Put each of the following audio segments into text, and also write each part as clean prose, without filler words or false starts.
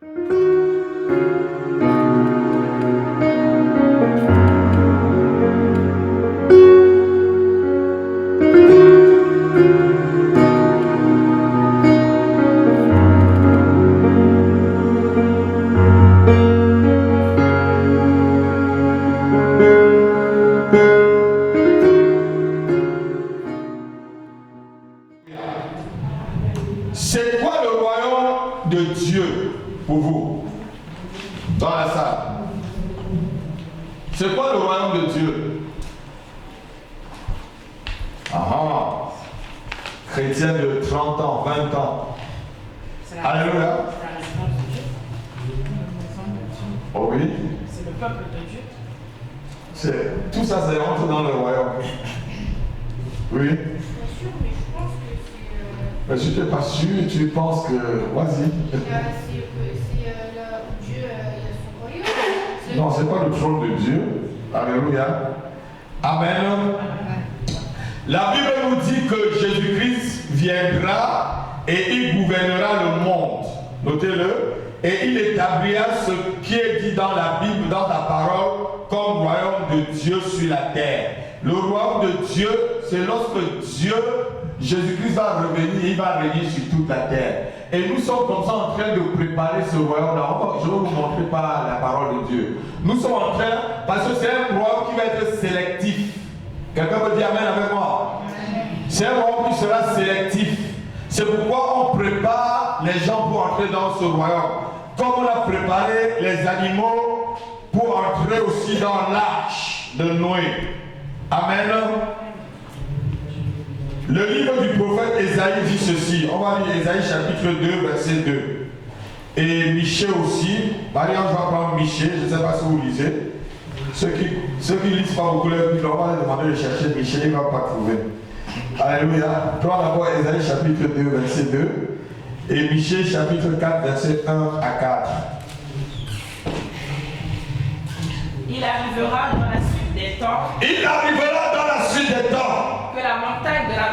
C'est quoi le royaume de Dieu pour vous dans la salle? C'est quoi le royaume de Dieu? Ah, chrétien de 30 ans, 20 ans. Alléluia. Oh oui. C'est le peuple de Dieu. Tout ça, c'est rentre dans le royaume. Oui. Mais si tu n'es pas sûr, tu penses que... Vas-y. C'est là où Dieu il a son royaume. Non, ce n'est pas le trône de Dieu. Alléluia. Amen. La Bible nous dit que Jésus-Christ viendra et il gouvernera le monde. Notez-le. Et il établira ce qui est dit dans la Bible, dans la parole, comme royaume de Dieu sur la terre. Le royaume de Dieu, c'est lorsque Dieu, Jésus-Christ va revenir, il va régner sur toute la terre. Et nous sommes comme ça en train de préparer ce royaume-là. Je vais vous montrer par la parole de Dieu. Nous sommes en train, parce que c'est un royaume qui va être sélectif. Quelqu'un peut dire Amen avec moi? C'est un royaume qui sera sélectif. C'est pourquoi on prépare les gens pour entrer dans ce royaume. Comme on a préparé les animaux pour entrer aussi dans l'arche de Noé. Amen. Le livre du prophète Ésaïe dit ceci. On va lire Ésaïe chapitre 2, verset 2. Et Michée aussi. Marie-Ange va prendre Michée. Je ne sais pas si vous lisez. Ceux qui lisent pas beaucoup leur Bible, on va leur demander de chercher Michée. Il ne va pas trouver. Alléluia. Prends d'abord Ésaïe chapitre 2, verset 2. Et Michée chapitre 4, verset 1 à 4. Il arrivera dans la suite des temps. Il arrivera dans la suite des temps. Que la montagne de la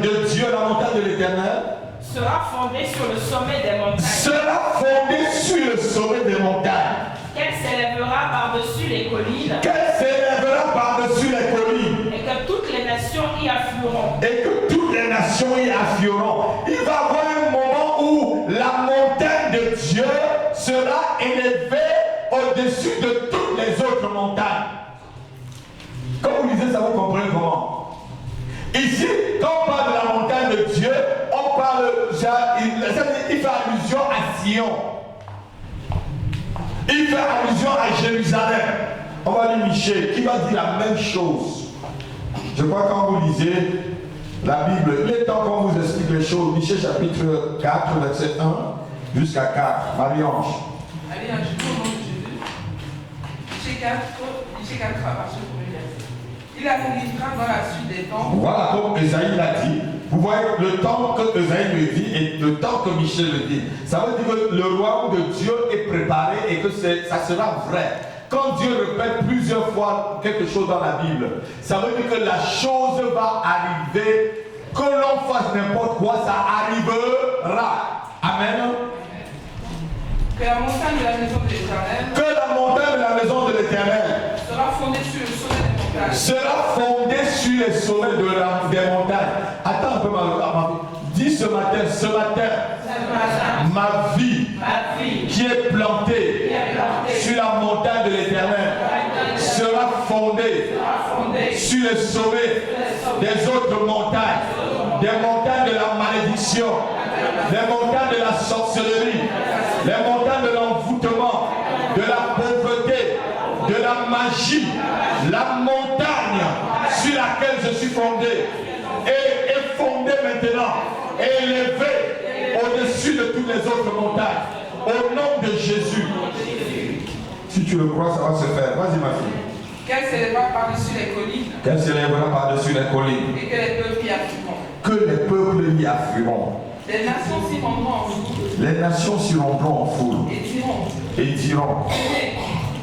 de Dieu, la montagne de l'Éternel, sera fondée sur le sommet des montagnes. Sera fondée sur le sommet des montagnes. Qu'elle s'élèvera par-dessus les collines. Qu'elle s'élèvera par-dessus les collines. Et que toutes les nations y afflueront. Et que toutes les nations y afflueront. Il va y avoir un moment où la montagne de Dieu sera élevée au-dessus de toutes les autres montagnes. Quand vous lisez ça, vous comprenez comment? Ici, quand on parle de la montagne de Dieu, on parle, il fait allusion à Sion. Il fait allusion à Jérusalem. On va lire Michée, qui va dire la même chose. Je crois que quand vous lisez la Bible, il est temps qu'on vous explique les choses. Michée chapitre 4, verset 1 jusqu'à 4. Marie-Ange. Allez, un jour au nom de Jésus. Michée 4, à partir du premier verset. Il arrivera dans la suite des temps. Voilà comme Esaïe l'a dit. Vous voyez le temps que Esaïe le dit et le temps que Michée le dit. Ça veut dire que le royaume de Dieu est préparé et que ça sera vrai. Quand Dieu répète plusieurs fois quelque chose dans la Bible, ça veut dire que la chose va arriver. Que l'on fasse n'importe quoi, ça arrivera. Amen. Que la montagne de la maison de l'Éternel. Que la montagne de la maison de l'Éternel sera fondée sur le sommet des montagnes. Sera fondée sur les sommets des montagnes. Attends un peu, ma vie. Dis ce matin, ma vie qui est plantée sur la montagne de l'Éternel sera fondée sur les sommets des autres montagnes, des montagnes de la malédiction, des montagnes de la sorcellerie, les montagnes de l'envoûtement, de la pauvreté, de la magie, la montagne sur laquelle je suis fondé est fondée maintenant, élevée au-dessus de toutes les autres montagnes, au nom de Jésus. Si tu le crois, ça va se faire. Vas-y ma fille. Qu'elle s'élèvera par-dessus les collines. Qu'elle s'élèvera par-dessus les collines. Et que les peuples y afflueront. Que les peuples y afflueront. Les nations s'y rendront en foule. Les nations s'y rendront en foule. Et diront.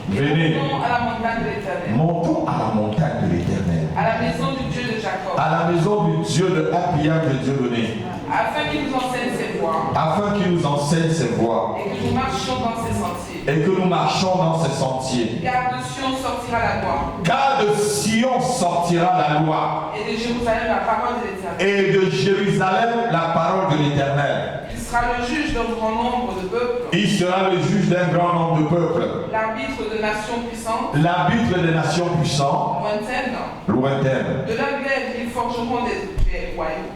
Venez. Montons à la montagne de l'Éternel. Montons à la montagne de l'Éternel. À la maison du Dieu de Jacob. À la maison du Dieu de Abia de Dieu donné. Afin qu'il nous enseigne ses voies. voies. afin qu'il nous enseigne ses voies Et que nous marchions dans ses sentiers. et que nous marchons dans ses sentiers. Car de Sion sortira la loi. Car de Sion sortira la loi Et de Jérusalem la parole de l'Éternel. et de Jérusalem la parole de l'Éternel. Il sera le juge d'un grand nombre de peuples. Il sera le juge d'un grand nombre de peuples, L'arbitre de nations puissantes. l'arbitre des nations puissantes, Lointaines. lointaines. De leur glaive, ils forgeront des royaumes.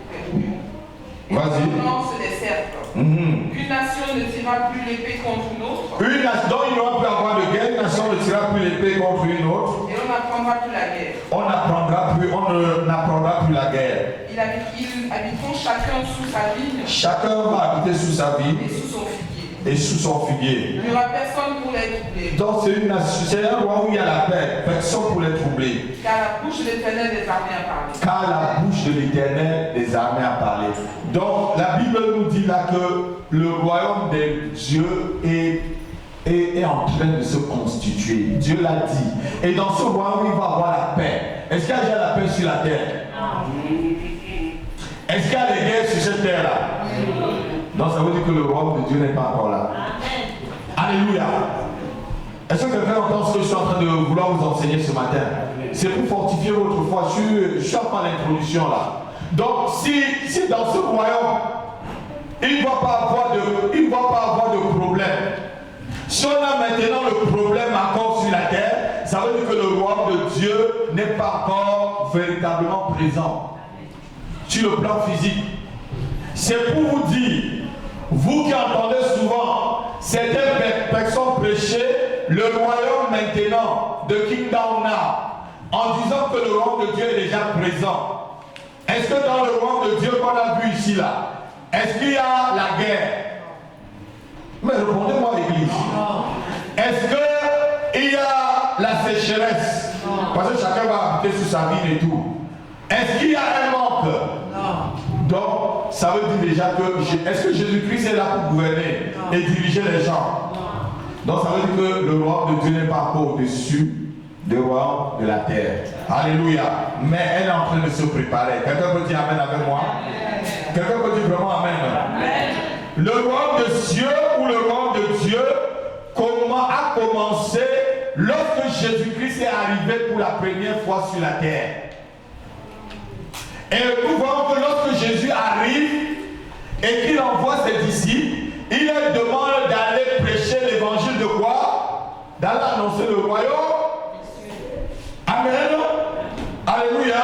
Et Vas-y. des ordonnances des cercles. Une nation ne tirera plus l'épée contre une autre. Une nation dont il n'aura plus avoir de guerre, une nation ne tirera plus l'épée contre une autre. Et on n'apprendra plus la guerre. On n'apprendra plus la guerre. Ils habiteront chacun sous sa vigne Chacun va habiter sous sa vie et sous son figuier. et sous son figuier. Il n'y aura personne pour les troubler. Donc c'est un roi où il y a la paix, personne pour les troubler. Car la bouche de l'Éternel des armées a parlé. Car la bouche de l'Éternel des armées a parlé. Donc la Bible nous dit là que le royaume de Dieu est en train de se constituer. Dieu l'a dit. Et dans ce royaume, il va y avoir la paix. Est-ce qu'il y a déjà la paix sur la terre? Est-ce qu'il y a des guerres sur cette terre-là? Donc ça veut dire que le royaume de Dieu n'est pas encore là. Alléluia. Est-ce que quelqu'un entend ce que je suis en train de vouloir vous enseigner ce matin? C'est pour fortifier votre foi. Je suis en l'introduction là. Donc si dans ce royaume, il ne va pas avoir de problème. Si on a maintenant le problème encore sur la terre, ça veut dire que le royaume de Dieu n'est pas encore véritablement présent sur le plan physique. C'est pour vous dire, vous qui entendez souvent certaines personnes prêcher le royaume maintenant de Kingdom Now, en disant que le royaume de Dieu est déjà présent. Est-ce que dans le royaume de Dieu qu'on a vu ici là, est-ce qu'il y a la guerre? Mais répondez-moi l'église. Est-ce qu'il y a la sécheresse? Parce que chacun va habiter sous sa vie et tout. Est-ce qu'il y a un manque? Donc, ça veut dire déjà que est-ce que Jésus-Christ est là pour gouverner et diriger les gens? Donc, ça veut dire que le royaume de Dieu n'est pas encore au-dessus du royaume de la terre. Alléluia. Mais elle est en train de se préparer. Quelqu'un peut dire Amen avec moi? Quelqu'un peut dire vraiment Amen? Le royaume de Dieu ou le royaume de Dieu a commencé lorsque Jésus-Christ est arrivé pour la première fois sur la terre. Et nous voyons que lorsque Jésus arrive et qu'il envoie ses disciples, il leur demande d'aller prêcher l'évangile de quoi? D'aller annoncer le royaume. Amen. Alléluia.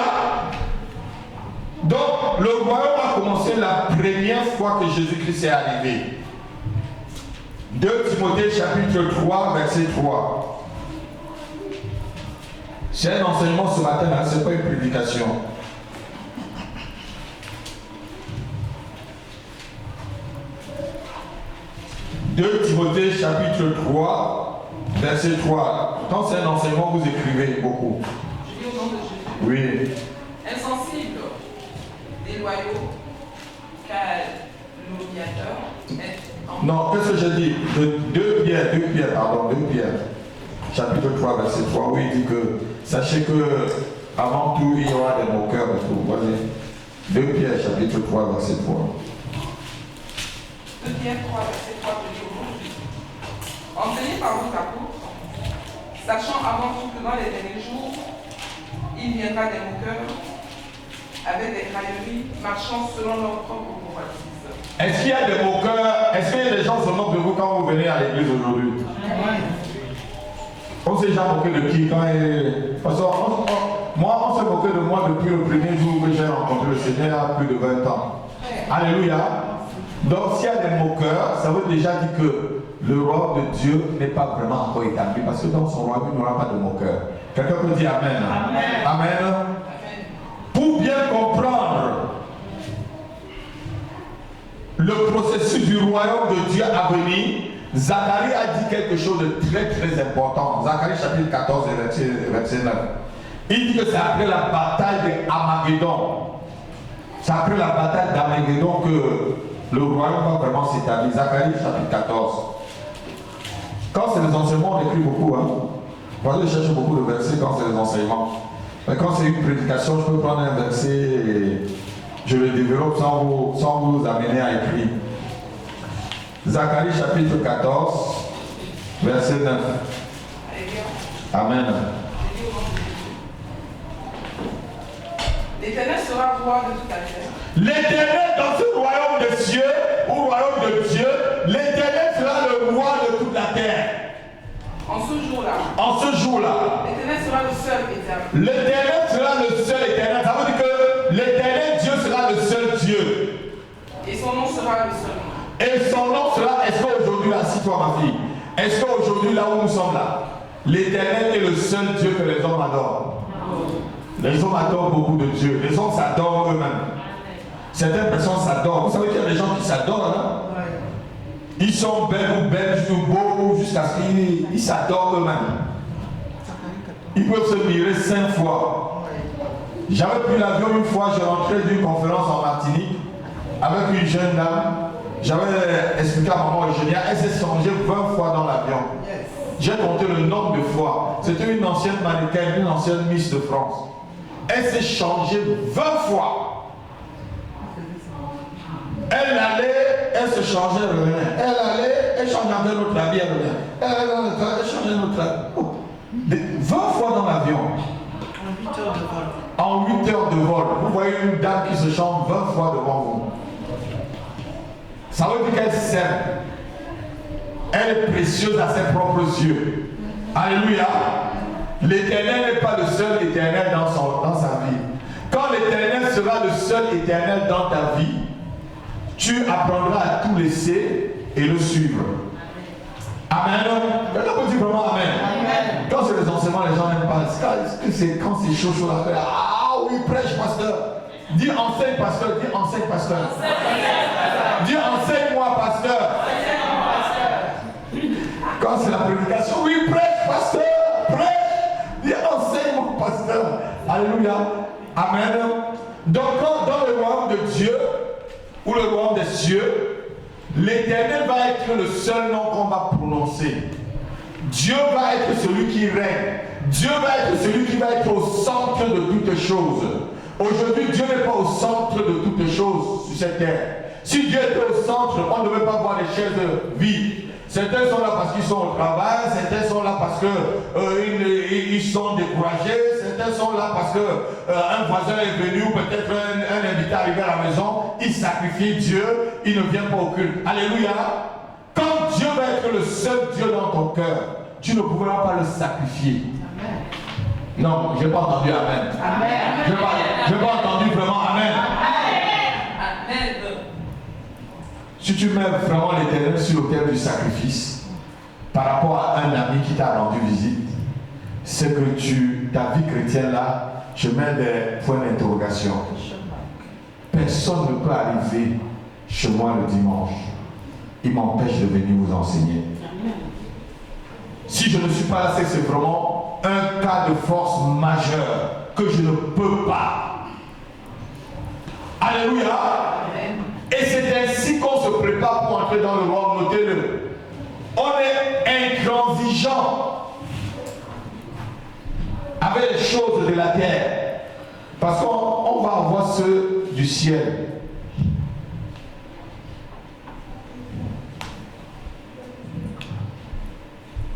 Donc le royaume a commencé la première fois que Jésus-Christ est arrivé. 2 Timothée chapitre 3 verset 3. C'est un enseignement ce matin, ce n'est pas une prédication. 2 Timothée chapitre 3 verset 3. Quand c'est un enseignement, vous écrivez beaucoup. Je dis au nom de Jésus. Oui. Insensible, déloyaux, calomniateurs. Non, qu'est-ce que je dis? 2 Pierre, chapitre 3, verset 3, où il dit que sachez que avant tout, il y aura des moqueurs et tout. Vas-y. 2 Pierre, chapitre 3, verset 3. 2 Pierre 3, verset 3, je dis au nom de Jésus. Enseignez par vos apôtres, sachant avant tout que dans les derniers jours, il viendra des moqueurs avec des railleries, marchant selon leur propre convoitise. Est-ce qu'il y a des moqueurs? Est-ce qu'il y a des gens qui se moquent de vous quand vous venez à l'église aujourd'hui? On s'est déjà moqué de qui quand il... Parce que moi, on s'est moqué de moi depuis le premier jour que j'ai rencontré le Seigneur, il y a plus de 20 ans. Alléluia. Donc s'il y a des moqueurs, ça veut déjà dire que le royaume de Dieu n'est pas vraiment encore établi, parce que dans son royaume, il n'y aura pas de moqueurs. Quelqu'un peut dire Amen. Amen. Amen. Pour bien comprendre le processus du royaume de Dieu à venir, Zacharie a dit quelque chose de très très important. Zacharie chapitre 14 verset 9. Il dit que c'est après la bataille d'Armageddon. C'est après la bataille d'Armageddon que le royaume va vraiment s'établir. Zacharie chapitre 14. Quand c'est les enseignements, on écrit beaucoup. Vous allez chercher beaucoup de versets quand c'est les enseignements. Mais quand c'est une prédication, je peux prendre un verset et je le développe sans vous amener à écrire. Zacharie chapitre 14, verset 9. Amen. L'Éternel sera roi de toute la terre. L'Éternel dans ce royaume de cieux, ou royaume de Dieu, l'Éternel sera le roi de toute la terre. En ce jour-là, l'Éternel sera le seul éternel. L'Éternel sera le seul éternel. Ça veut dire que l'Éternel Dieu sera le seul Dieu. Et son nom sera le seul nom. Et son nom sera, est-ce qu'aujourd'hui, là, assis-toi ma fille, est-ce qu'aujourd'hui, là où nous sommes là, l'Éternel est le seul Dieu que les hommes adorent? Les hommes adorent beaucoup de Dieu. Les hommes s'adorent eux-mêmes. Certaines personnes s'adorent. Vous savez qu'il y a des gens qui s'adorent, hein? Ils sont belles ou belles, jusqu'au beau, jusqu'à ce qu'ils s'adorent eux-mêmes. Ils peuvent se mirer 5 fois. J'avais pris l'avion une fois, je rentrais d'une conférence en Martinique avec une jeune dame. J'avais expliqué à maman ingénieur, elle s'est changée 20 fois dans l'avion. J'ai compté le nombre de fois. C'était une ancienne mannequin, une ancienne Miss de France. Elle s'est changée 20 fois. Elle allait, elle se changeait, elle revenait. Elle allait, elle changeait un autre habit, elle revenait. Elle allait dans le train, elle changeait un autre habit. 20 fois dans l'avion. En 8 heures de vol. En 8 heures de vol. Vous voyez une dame qui se change 20 fois devant vous. Ça veut dire qu'elle s'aime. Elle est précieuse à ses propres yeux. Alléluia. L'Éternel n'est pas le seul éternel dans sa vie. Quand l'Éternel sera le seul éternel dans ta vie, tu apprendras à tout laisser et le suivre. Amen. Quelqu'un peut dire vraiment Amen. Amen. Quand c'est les enseignements, les gens n'aiment pas. Quand c'est chaud, là. Ah oui, prêche, pasteur. Dis enseigne, pasteur. Dis enseigne, pasteur. Dis enseigne-moi, pasteur. Quand c'est la prédication, oui, prêche, pasteur. Prêche. Dis enseigne-moi, pasteur. Alléluia. Amen. Donc, dans le royaume de Dieu, ou le royaume des cieux, l'Éternel va être le seul nom qu'on va prononcer. Dieu va être celui qui règne. Dieu va être celui qui va être au centre de toutes choses. Aujourd'hui, Dieu n'est pas au centre de toutes choses sur cette terre. Si Dieu était au centre, on ne devait pas voir les chaises vides. Certains sont là parce qu'ils sont au travail, certains sont là parce qu'ils sont découragés, certains sont là parce qu'un voisin est venu ou peut-être un invité arrivé à la maison, il sacrifie Dieu, il ne vient pas au culte. Alléluia. Quand Dieu va être le seul Dieu dans ton cœur, tu ne pourras pas le sacrifier. Amen. Non, je n'ai pas entendu Amen. Amen. Je n'ai pas entendu vraiment Amen. Amen. Si tu mets vraiment l'Éternel sur l'autel du sacrifice, par rapport à un ami qui t'a rendu visite, c'est que ta vie chrétienne là, je mets des points d'interrogation. Personne ne peut arriver chez moi le dimanche. Il m'empêche de venir vous enseigner. Si je ne suis pas là, c'est vraiment un cas de force majeure que je ne peux pas. Alléluia. Et c'est ainsi qu'on se prépare pour entrer dans le royaume. Notez-le. On est intransigeant avec les choses de la terre. Parce qu'on va avoir ceux du ciel.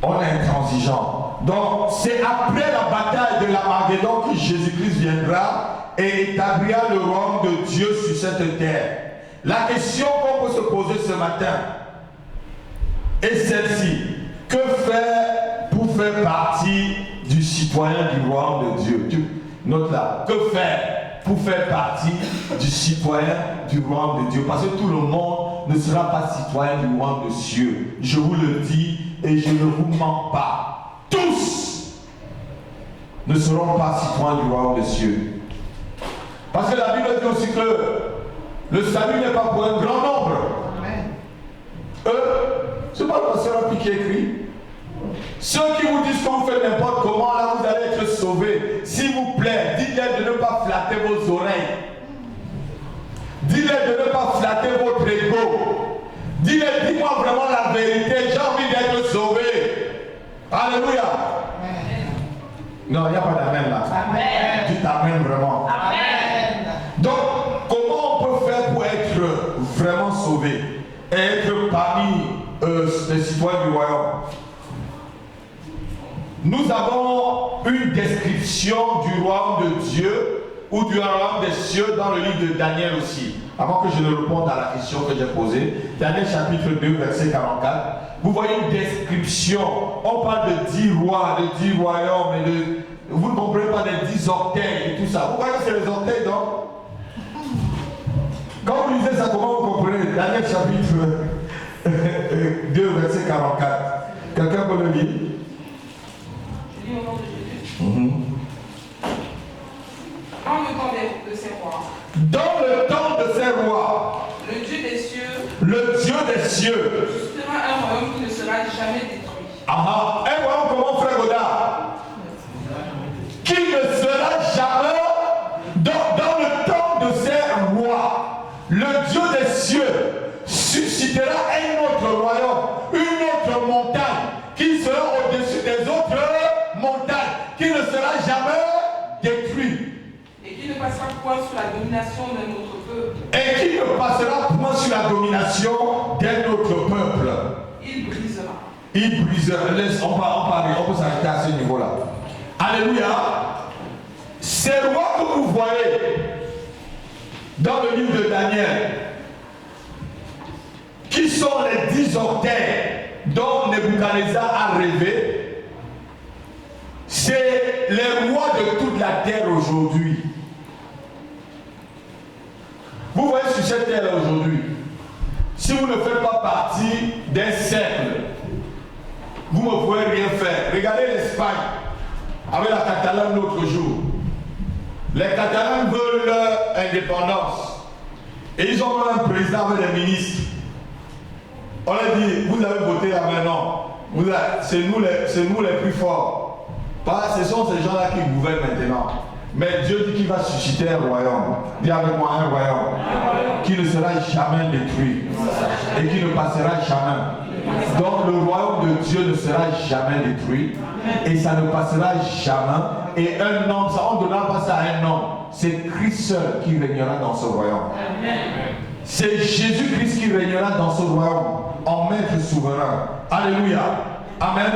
On est intransigeant. Donc, c'est après la bataille de l'Armageddon que Jésus-Christ viendra et établira le royaume de Dieu sur cette terre. La question qu'on peut se poser ce matin est celle-ci. Que faire pour faire partie du citoyen du royaume de Dieu? Note là. Que faire pour faire partie du citoyen du royaume de Dieu? Parce que tout le monde ne sera pas citoyen du royaume de cieux. Je vous le dis et je ne vous mens pas. Tous ne seront pas citoyens du royaume de cieux. Parce que la Bible dit aussi que le salut n'est pas pour un grand nombre. C'est pas le pasteur qui écrit. Ceux qui vous disent que vous faites n'importe comment, là vous allez être sauvés. S'il vous plaît, dites-leur de ne pas flatter vos oreilles. Dites-leur de ne pas flatter votre ego. Dites-leur, dis-moi vraiment la vérité, j'ai envie d'être sauvé. Alléluia. Non, il n'y a pas d'amen là. Amen. Dites amen vraiment. Amen. Donc, comment on peut faire pour être vraiment sauvé? Être parmi des citoyens du royaume. Nous avons une description du royaume de Dieu ou du royaume des cieux dans le livre de Daniel aussi. Avant que je ne réponde à la question que j'ai posée, Daniel chapitre 2, verset 44, vous voyez une description. On parle de 10 rois, de 10 royaumes, et de, vous ne comprenez pas des 10 orteils et tout ça. Vous voyez que c'est les orteils, donc quand vous lisez ça, comment vous comprenez? Daniel chapitre 2, verset 44. Quelqu'un peut le lire? Je lis au nom de Jésus. Dans le temps de ces rois, dans le temps de ces rois, le Dieu des cieux suscitera un royaume qui ne sera jamais détruit. Un royaume comment, frère Godard? Qui ne sera jamais dans le temps de ces rois. Le Dieu des cieux suscitera un autre royaume, une autre montagne qui sera au-dessus des autres montagnes, qui ne sera jamais détruite. Et qui ne passera point sous la domination d'un autre peuple. Et qui ne passera point sous la domination d'un autre peuple. Il brisera. Il brisera. Laisse, on peut s'arrêter à ce niveau-là. Alléluia. Ces rois que vous voyez dans le livre de Daniel, qui sont les 10 orteils dont Nebuchadnezzar a rêvé, c'est les rois de toute la terre aujourd'hui. Vous voyez sur cette terre aujourd'hui, si vous ne faites pas partie d'un cercle, vous ne pouvez rien faire. Regardez l'Espagne avec la Catalogne l'autre jour. Les Catalans veulent leur indépendance et ils ont un président avec des ministres. On leur dit, vous avez voté là maintenant, c'est nous les plus forts. Ce sont ces gens-là qui gouvernent maintenant. Mais Dieu dit qu'il va susciter un royaume. Dis avec moi, un royaume qui ne sera jamais détruit et qui ne passera jamais. Donc le royaume de Dieu ne sera jamais détruit et ça ne passera jamais. Et un homme, ça on ne donnera pas ça à un homme. C'est Christ seul qui régnera dans ce royaume. C'est Jésus-Christ qui régnera dans ce royaume en maître souverain. Alléluia. Amen.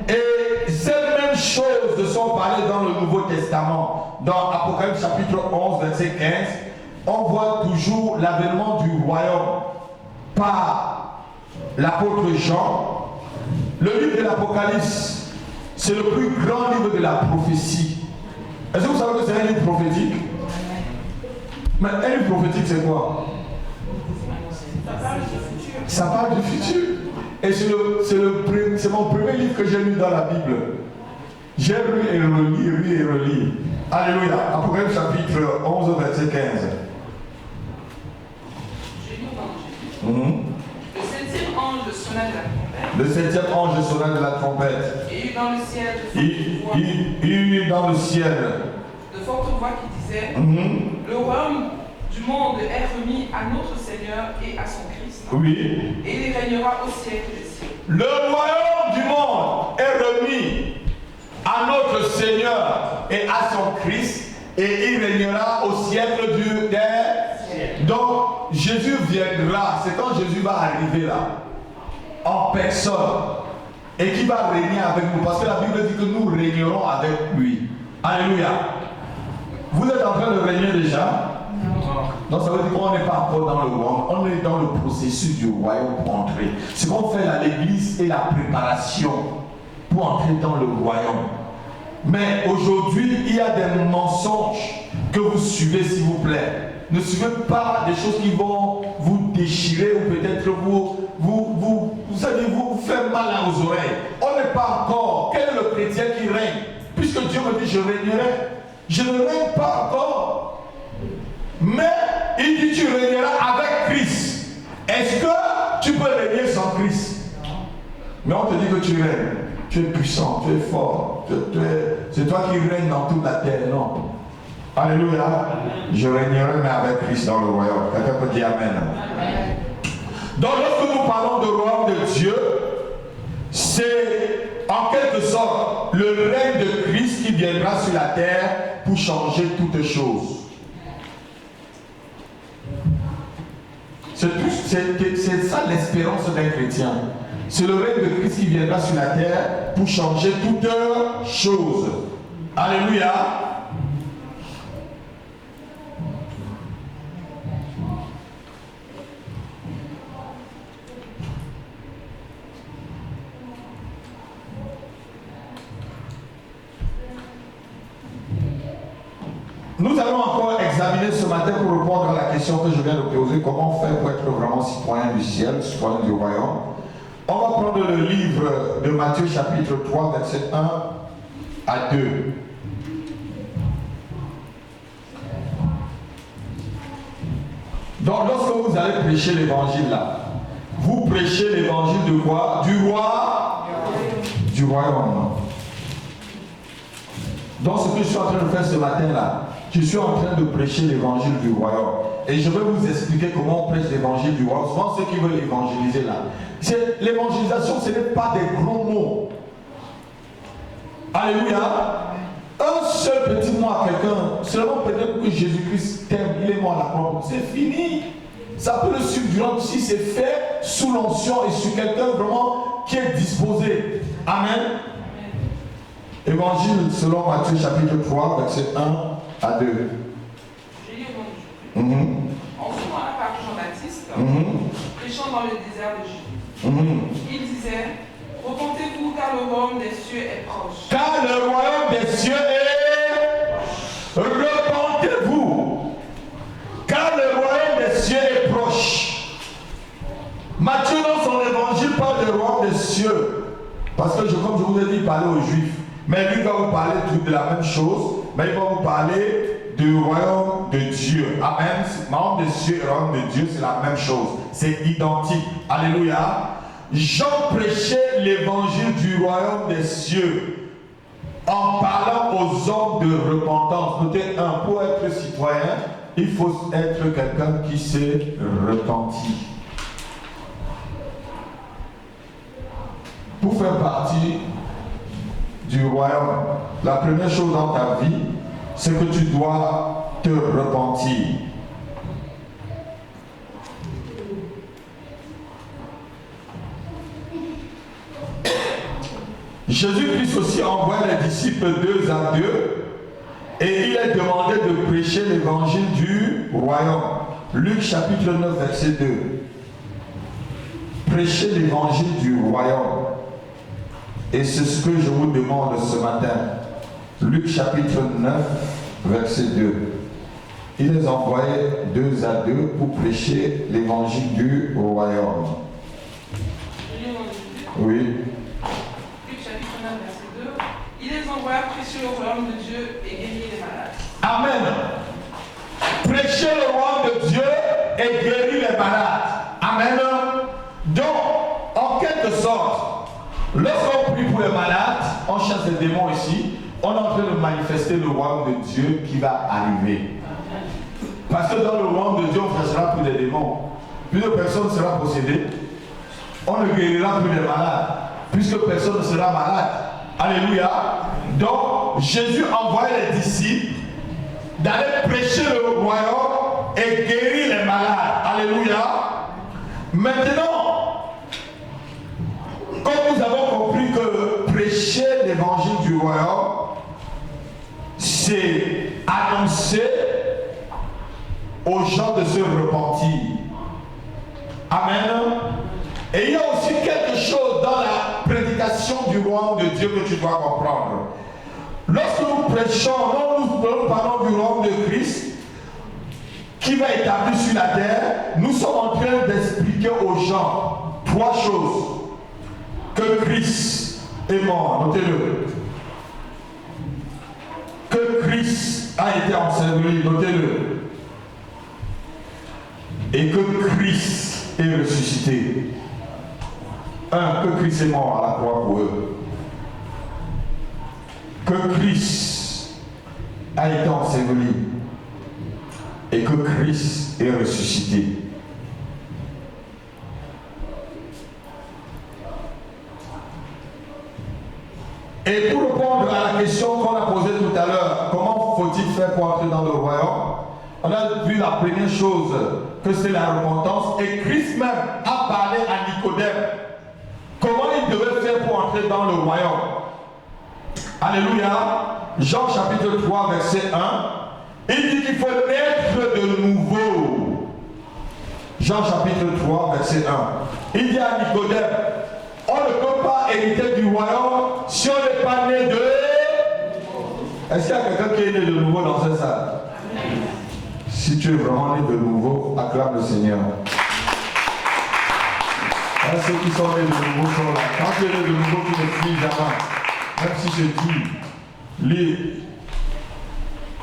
Et ces mêmes choses sont parlées dans le Nouveau Testament. Dans Apocalypse chapitre 11, verset 15, on voit toujours l'avènement du royaume par l'apôtre Jean. Le livre de l'Apocalypse, c'est le plus grand livre de la prophétie. Est-ce que vous savez que c'est un livre prophétique? Mais un livre prophétique, c'est quoi? Ça parle du futur. Et c'est mon premier livre que j'ai lu dans la Bible. J'ai lu et relu. Alléluia. Apocalypse chapitre 11, verset 15. J'ai lu au nom de Jésus. Le septième ange sonna de la trompette. Le septième ange sonna de la trompette. Et il eut dans le ciel de fortes voix qui disaient le royaume du monde est remis à notre Seigneur et à son Christ. Oui. Et il régnera au siècle des siècles. Le royaume du monde est remis à notre Seigneur et à son Christ, et il régnera au siècle des siècles. Donc Jésus viendra, c'est quand Jésus va arriver là, en personne, et qui va régner avec nous, parce que la Bible dit que nous régnerons avec lui. Alléluia. Vous êtes en train de régner déjà? Donc ça veut dire qu'on n'est pas encore dans le royaume, on est dans le processus du royaume pour entrer. Ce qu'on fait à l'église est la préparation pour entrer dans le royaume. Mais aujourd'hui, il y a des mensonges que vous suivez, s'il vous plaît. Ne suivez pas des choses qui vont vous déchirer ou peut-être vous faire mal aux oreilles. On n'est pas encore. Quel est le chrétien qui règne? Puisque Dieu me dit je régnerai. Je ne règne pas encore. Mais il dit tu régneras avec Christ. Est-ce que tu peux régner sans Christ? Mais on te dit que tu règnes. Tu es puissant, tu es fort. C'est toi qui règnes dans toute la terre. Non. Alléluia. Je régnerai mais avec Christ dans le royaume. Quelqu'un peut dire Amen. Donc lorsque nous parlons de royaume de Dieu, c'est en quelque sorte le règne de Christ qui viendra sur la terre pour changer toutes choses. C'est tout c'est ça l'espérance d'un chrétien. C'est le règne de Christ qui viendra sur la terre pour changer toutes choses. Alléluia. Nous allons encore examiner ce matin pour répondre à la question que je viens de poser, comment faire pour être vraiment citoyen du ciel, citoyen du royaume. On va prendre le livre de Matthieu chapitre 3, verset 1 à 2. Donc lorsque vous allez prêcher l'évangile là, vous prêchez l'évangile de quoi? Du roi, du royaume. Donc ce que je suis en train de faire ce matin là, je suis en train de prêcher l'évangile du royaume. Et je vais vous expliquer comment on prêche l'évangile du royaume. Souvent ceux qui veulent évangéliser là. L'évangélisation, ce n'est pas des gros mots. Alléluia. Un seul petit mot à quelqu'un, seulement peut-être que Jésus-Christ t'aime, il est mort à la croix. C'est fini. Ça peut le suivre durant si c'est fait sous l'onction et sur quelqu'un vraiment qui est disposé. Amen. Évangile selon Matthieu chapitre 3, verset 1 à 2. Je lis au nom de Jésus. En ce moment-là, par Jean-Baptiste, prêchant dans le désert de Judée, il disait, repentez-vous car le royaume des cieux est proche. Car le royaume des cieux est... Repentez-vous. Car le royaume des cieux est proche. Matthieu dans son évangile parle du royaume des cieux. Parce que comme je vous ai dit, il parlait aux Juifs. Mais lui va vous parler de la même chose. Mais il va vous parler du royaume de Dieu. Amen. Le royaume des cieux et le royaume de Dieu, c'est la même chose. C'est identique. Alléluia. Jean prêchait l'évangile du royaume des cieux en parlant aux hommes de repentance. Notez un, pour être citoyen, il faut être quelqu'un qui s'est repenti. Pour faire partie du royaume, la première chose dans ta vie, c'est que tu dois te repentir. Jésus-Christ aussi envoie les disciples 2 à 2 et il est demandé de prêcher l'évangile du royaume. Luc chapitre 9 verset 2. Prêcher l'évangile du royaume. Et c'est ce que je vous demande ce matin. Luc chapitre 9 verset 2. Il les envoyait 2 à 2 pour prêcher l'évangile du royaume. Oui. Il les envoya prêcher le royaume de Dieu et guérir les malades. Amen. Prêcher le royaume de Dieu et guérir les malades. Amen. Donc, en quelque sorte, lorsqu'on prie pour les malades, on chasse les démons ici, on est en train de manifester le royaume de Dieu qui va arriver. Parce que dans le royaume de Dieu, on chassera plus les démons. Plus de personnes seront possédées. On ne guérira plus les malades, puisque personne ne sera malade. Alléluia. Donc, Jésus envoie les disciples d'aller prêcher le royaume et guérir les malades. Alléluia. Maintenant, comme nous avons compris que prêcher l'évangile du royaume, c'est annoncer aux gens de se repentir. Amen. Et il y a aussi quelque chose dans la prédication du royaume de Dieu que tu dois comprendre. Lorsque nous prêchons, nous parlons du royaume de Christ qui va établir sur la terre, nous sommes en train d'expliquer aux gens 3 choses. Que Christ est mort, notez-le. Que Christ a été enseveli, notez-le. Et que Christ est ressuscité. 1. Que Christ est mort à la croix pour eux. Que Christ a été enseveli. Et que Christ est ressuscité. Et pour répondre à la question qu'on a posée tout à l'heure, comment faut-il faire pour entrer dans le royaume? On a vu la première chose que c'est la repentance. Et Christ même a parlé à Nicodème comment il devait faire pour entrer dans le royaume. Alléluia. Jean chapitre 3 verset 1. Il dit qu'il faut naître de nouveau. Jean chapitre 3 verset 1. Il dit à Nicodème, on ne peut pas hériter du royaume si on n'est pas né de... Est-ce qu'il y a quelqu'un qui est né de nouveau dans cette salle? Si tu es vraiment né de nouveau, acclame le Seigneur. Ceux qui sont nés de nouveau sont là. Quand tu es né de nouveau, tu ne fuis jamais. Même si je dis,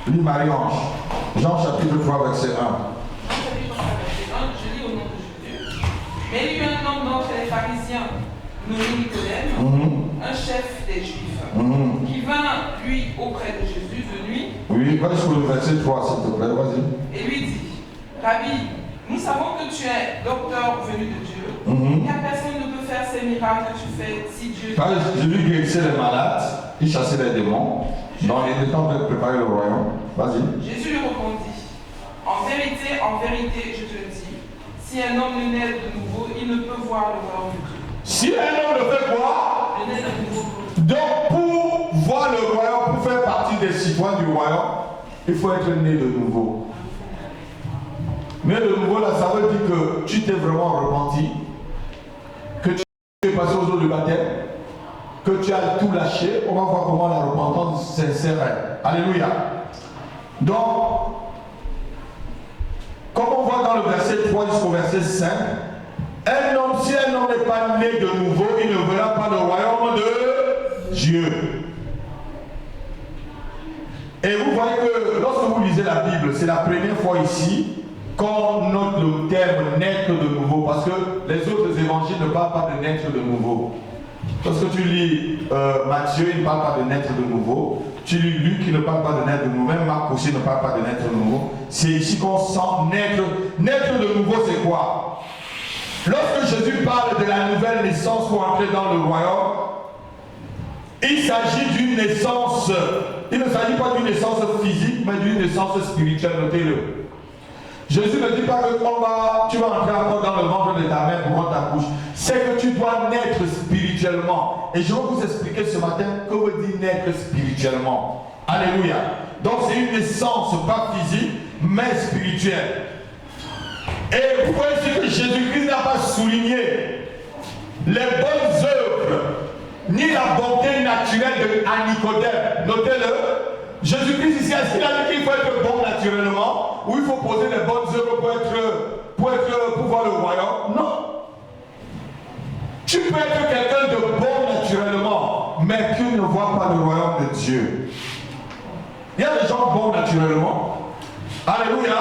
lis Marie-Ange. Jean chapitre 3 verset 1. Je lis au nom de Jésus. Mais il y eut un homme d'entre les pharisiens, nommé Nicodème, un chef des Juifs, qui vint, lui, auprès de Jésus de nuit. Oui, va sur le verset 3, s'il te plaît, vas-y. Et lui dit, Rabbi, nous savons que tu es docteur venu de Dieu, car personne ne peut faire ces miracles que tu fais si Dieu... Jésus guérissait les malades, il chassait les démons, donc il était en train de préparer le royaume. Vas-y. Jésus lui répondit, en vérité, je te le dis, si un homme ne naît de nouveau, il ne peut voir le royaume de Dieu. Si un homme ne fait quoi? Le naît de nouveau. Donc pour voir le royaume, pour faire partie des citoyens du royaume, il faut être né de nouveau. Né de nouveau, là, ça veut dire que tu t'es vraiment repenti, que tu es passé aux eaux du baptême, que tu as tout lâché. On va voir comment la repentance s'insérait. Alléluia. Donc, comme on voit dans le verset 3 jusqu'au verset 5, si un homme n'est pas né de nouveau, il ne verra pas le royaume de Dieu. Et vous voyez que lorsque vous lisez la Bible, c'est la première fois ici qu'on note le terme naître de nouveau, parce que les autres évangiles ne parlent pas de naître de nouveau. Lorsque tu lis Matthieu, il ne parle pas de naître de nouveau. Tu lis Luc, il ne parle pas de naître de nouveau. Même Marc aussi ne parle pas de naître de nouveau. C'est ici qu'on sent naître. Naître de nouveau, c'est quoi? Lorsque Jésus parle de la nouvelle naissance pour entrer dans le royaume, il s'agit d'une naissance. Il ne s'agit pas d'une naissance physique, mais d'une naissance spirituelle. Notez-le. Jésus ne dit pas que tu vas entrer encore dans le ventre de ta mère pour ta couche. C'est que tu dois naître spirituellement. Et je vais vous expliquer ce matin que veut dire naître spirituellement. Alléluia. Donc c'est une naissance pas physique, mais spirituelle. Et vous voyez ici que Jésus-Christ n'a pas souligné les bonnes œuvres, ni la bonté naturelle à Nicodème. Notez-le. Jésus-Christ ici, est-ce qu'il a dit qu'il faut être bon naturellement, ou il faut poser les bonnes œuvres pour voir le royaume? Non. Tu peux être quelqu'un de bon naturellement, mais qui ne voit pas le royaume de Dieu. Il y a des gens bons naturellement. Alléluia.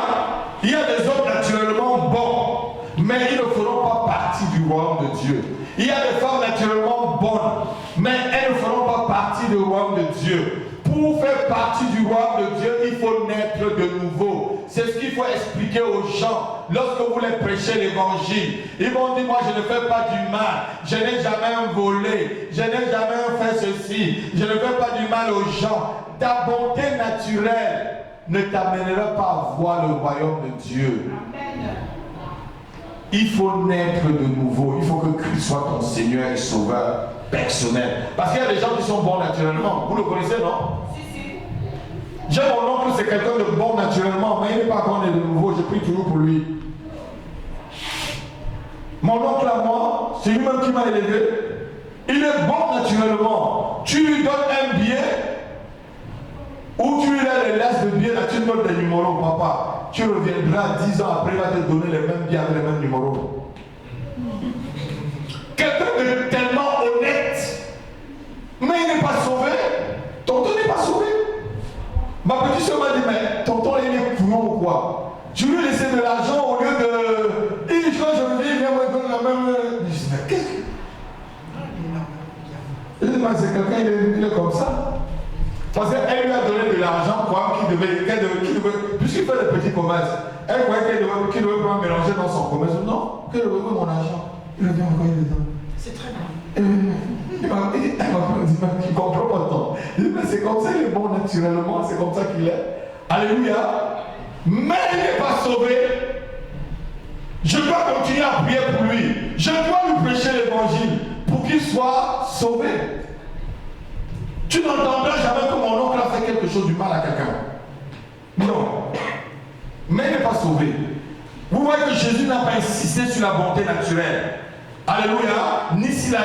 Il y a des hommes naturellement bons, mais ils ne feront pas partie du royaume de Dieu. Il y a des femmes naturellement bonnes, mais elles ne feront pas partie du royaume de Dieu. Pour faire partie du royaume de Dieu, il faut naître de nouveau. C'est ce qu'il faut expliquer aux gens lorsque vous les prêchez l'évangile. Ils vont dire, moi je ne fais pas du mal, je n'ai jamais volé, je n'ai jamais fait ceci, je ne fais pas du mal aux gens. Ta bonté naturelle ne t'amènera pas à voir le royaume de Dieu. Amen. Il faut naître de nouveau. Il faut que Christ soit ton Seigneur et Sauveur personnel. Parce qu'il y a des gens qui sont bons naturellement. Vous le connaissez, non? J'ai mon oncle, c'est quelqu'un de bon naturellement, mais il n'est pas encore né de nouveau. Je prie toujours pour lui. Mon oncle à moi, c'est lui-même qui m'a élevé. Il est bon naturellement. Tu lui donnes un billet, ou tu lui laisses le billet, là, tu donnes des numéros, papa. Tu reviendras 10 ans après, il va te donner les mêmes billets avec les mêmes numéros. Quelqu'un de tellement honnête, mais il n'est pas sauvé. Tonton n'est pas sauvé. Ma petite soeur m'a dit, mais tonton il est couillon ou quoi? Je lui ai laissé de l'argent au lieu de... Et quand je me dis, viens me donner la même... Je dis, mais qu'est-ce que... Je dis, mais c'est quelqu'un, il est comme ça. Parce qu'elle lui a donné de l'argent, quoi, puisqu'il fait des petits commerces. Elle croyait qu'il ne devait pas mélanger dans son commerce. Non, qu'elle devait mon argent. Il a dit encore, il est dedans. C'est très bien. Il ne comprend pas tant. Il dit, mais c'est comme ça, il est bon naturellement, c'est comme ça qu'il est. Alléluia. Mais il n'est pas sauvé. Je dois continuer à prier pour lui. Je dois lui prêcher l'évangile pour qu'il soit sauvé. Tu n'entendras jamais que mon oncle a fait quelque chose du mal à quelqu'un. Non. Mais il n'est pas sauvé. Vous voyez que Jésus n'a pas insisté sur la bonté naturelle. Alléluia. Ni sur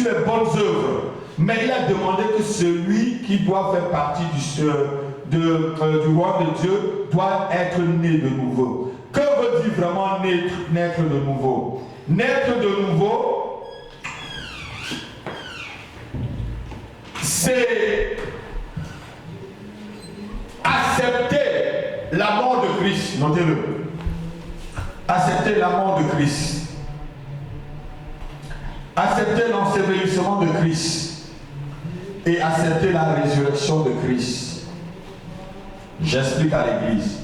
les bonnes œuvres. Mais il a demandé que celui qui doit faire partie du royaume de Dieu doit être né de nouveau. Que veut dire vraiment naître de nouveau? Naître de nouveau, c'est accepter la mort de Christ. Notez-le. Accepter la mort de Christ. Accepter l'ensevelissement de Christ. Et accepter la résurrection de Christ. J'explique à l'église.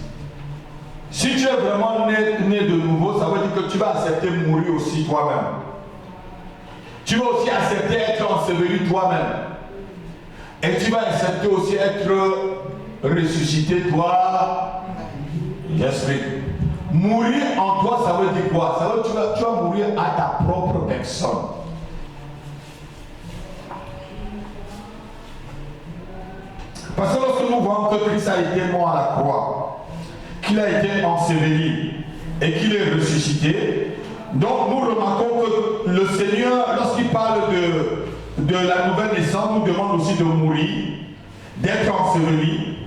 Si tu es vraiment né de nouveau, ça veut dire que tu vas accepter mourir aussi toi-même. Tu vas aussi accepter être enseveli toi-même. Et tu vas accepter aussi être ressuscité toi. J'explique. Mourir en toi, ça veut dire quoi? Ça veut dire que tu vas mourir à ta propre personne. Parce que lorsque nous voyons que Christ a été mort à la croix, qu'il a été enseveli et qu'il est ressuscité, donc nous remarquons que le Seigneur, lorsqu'il parle de la nouvelle naissance, nous demande aussi de mourir, d'être enseveli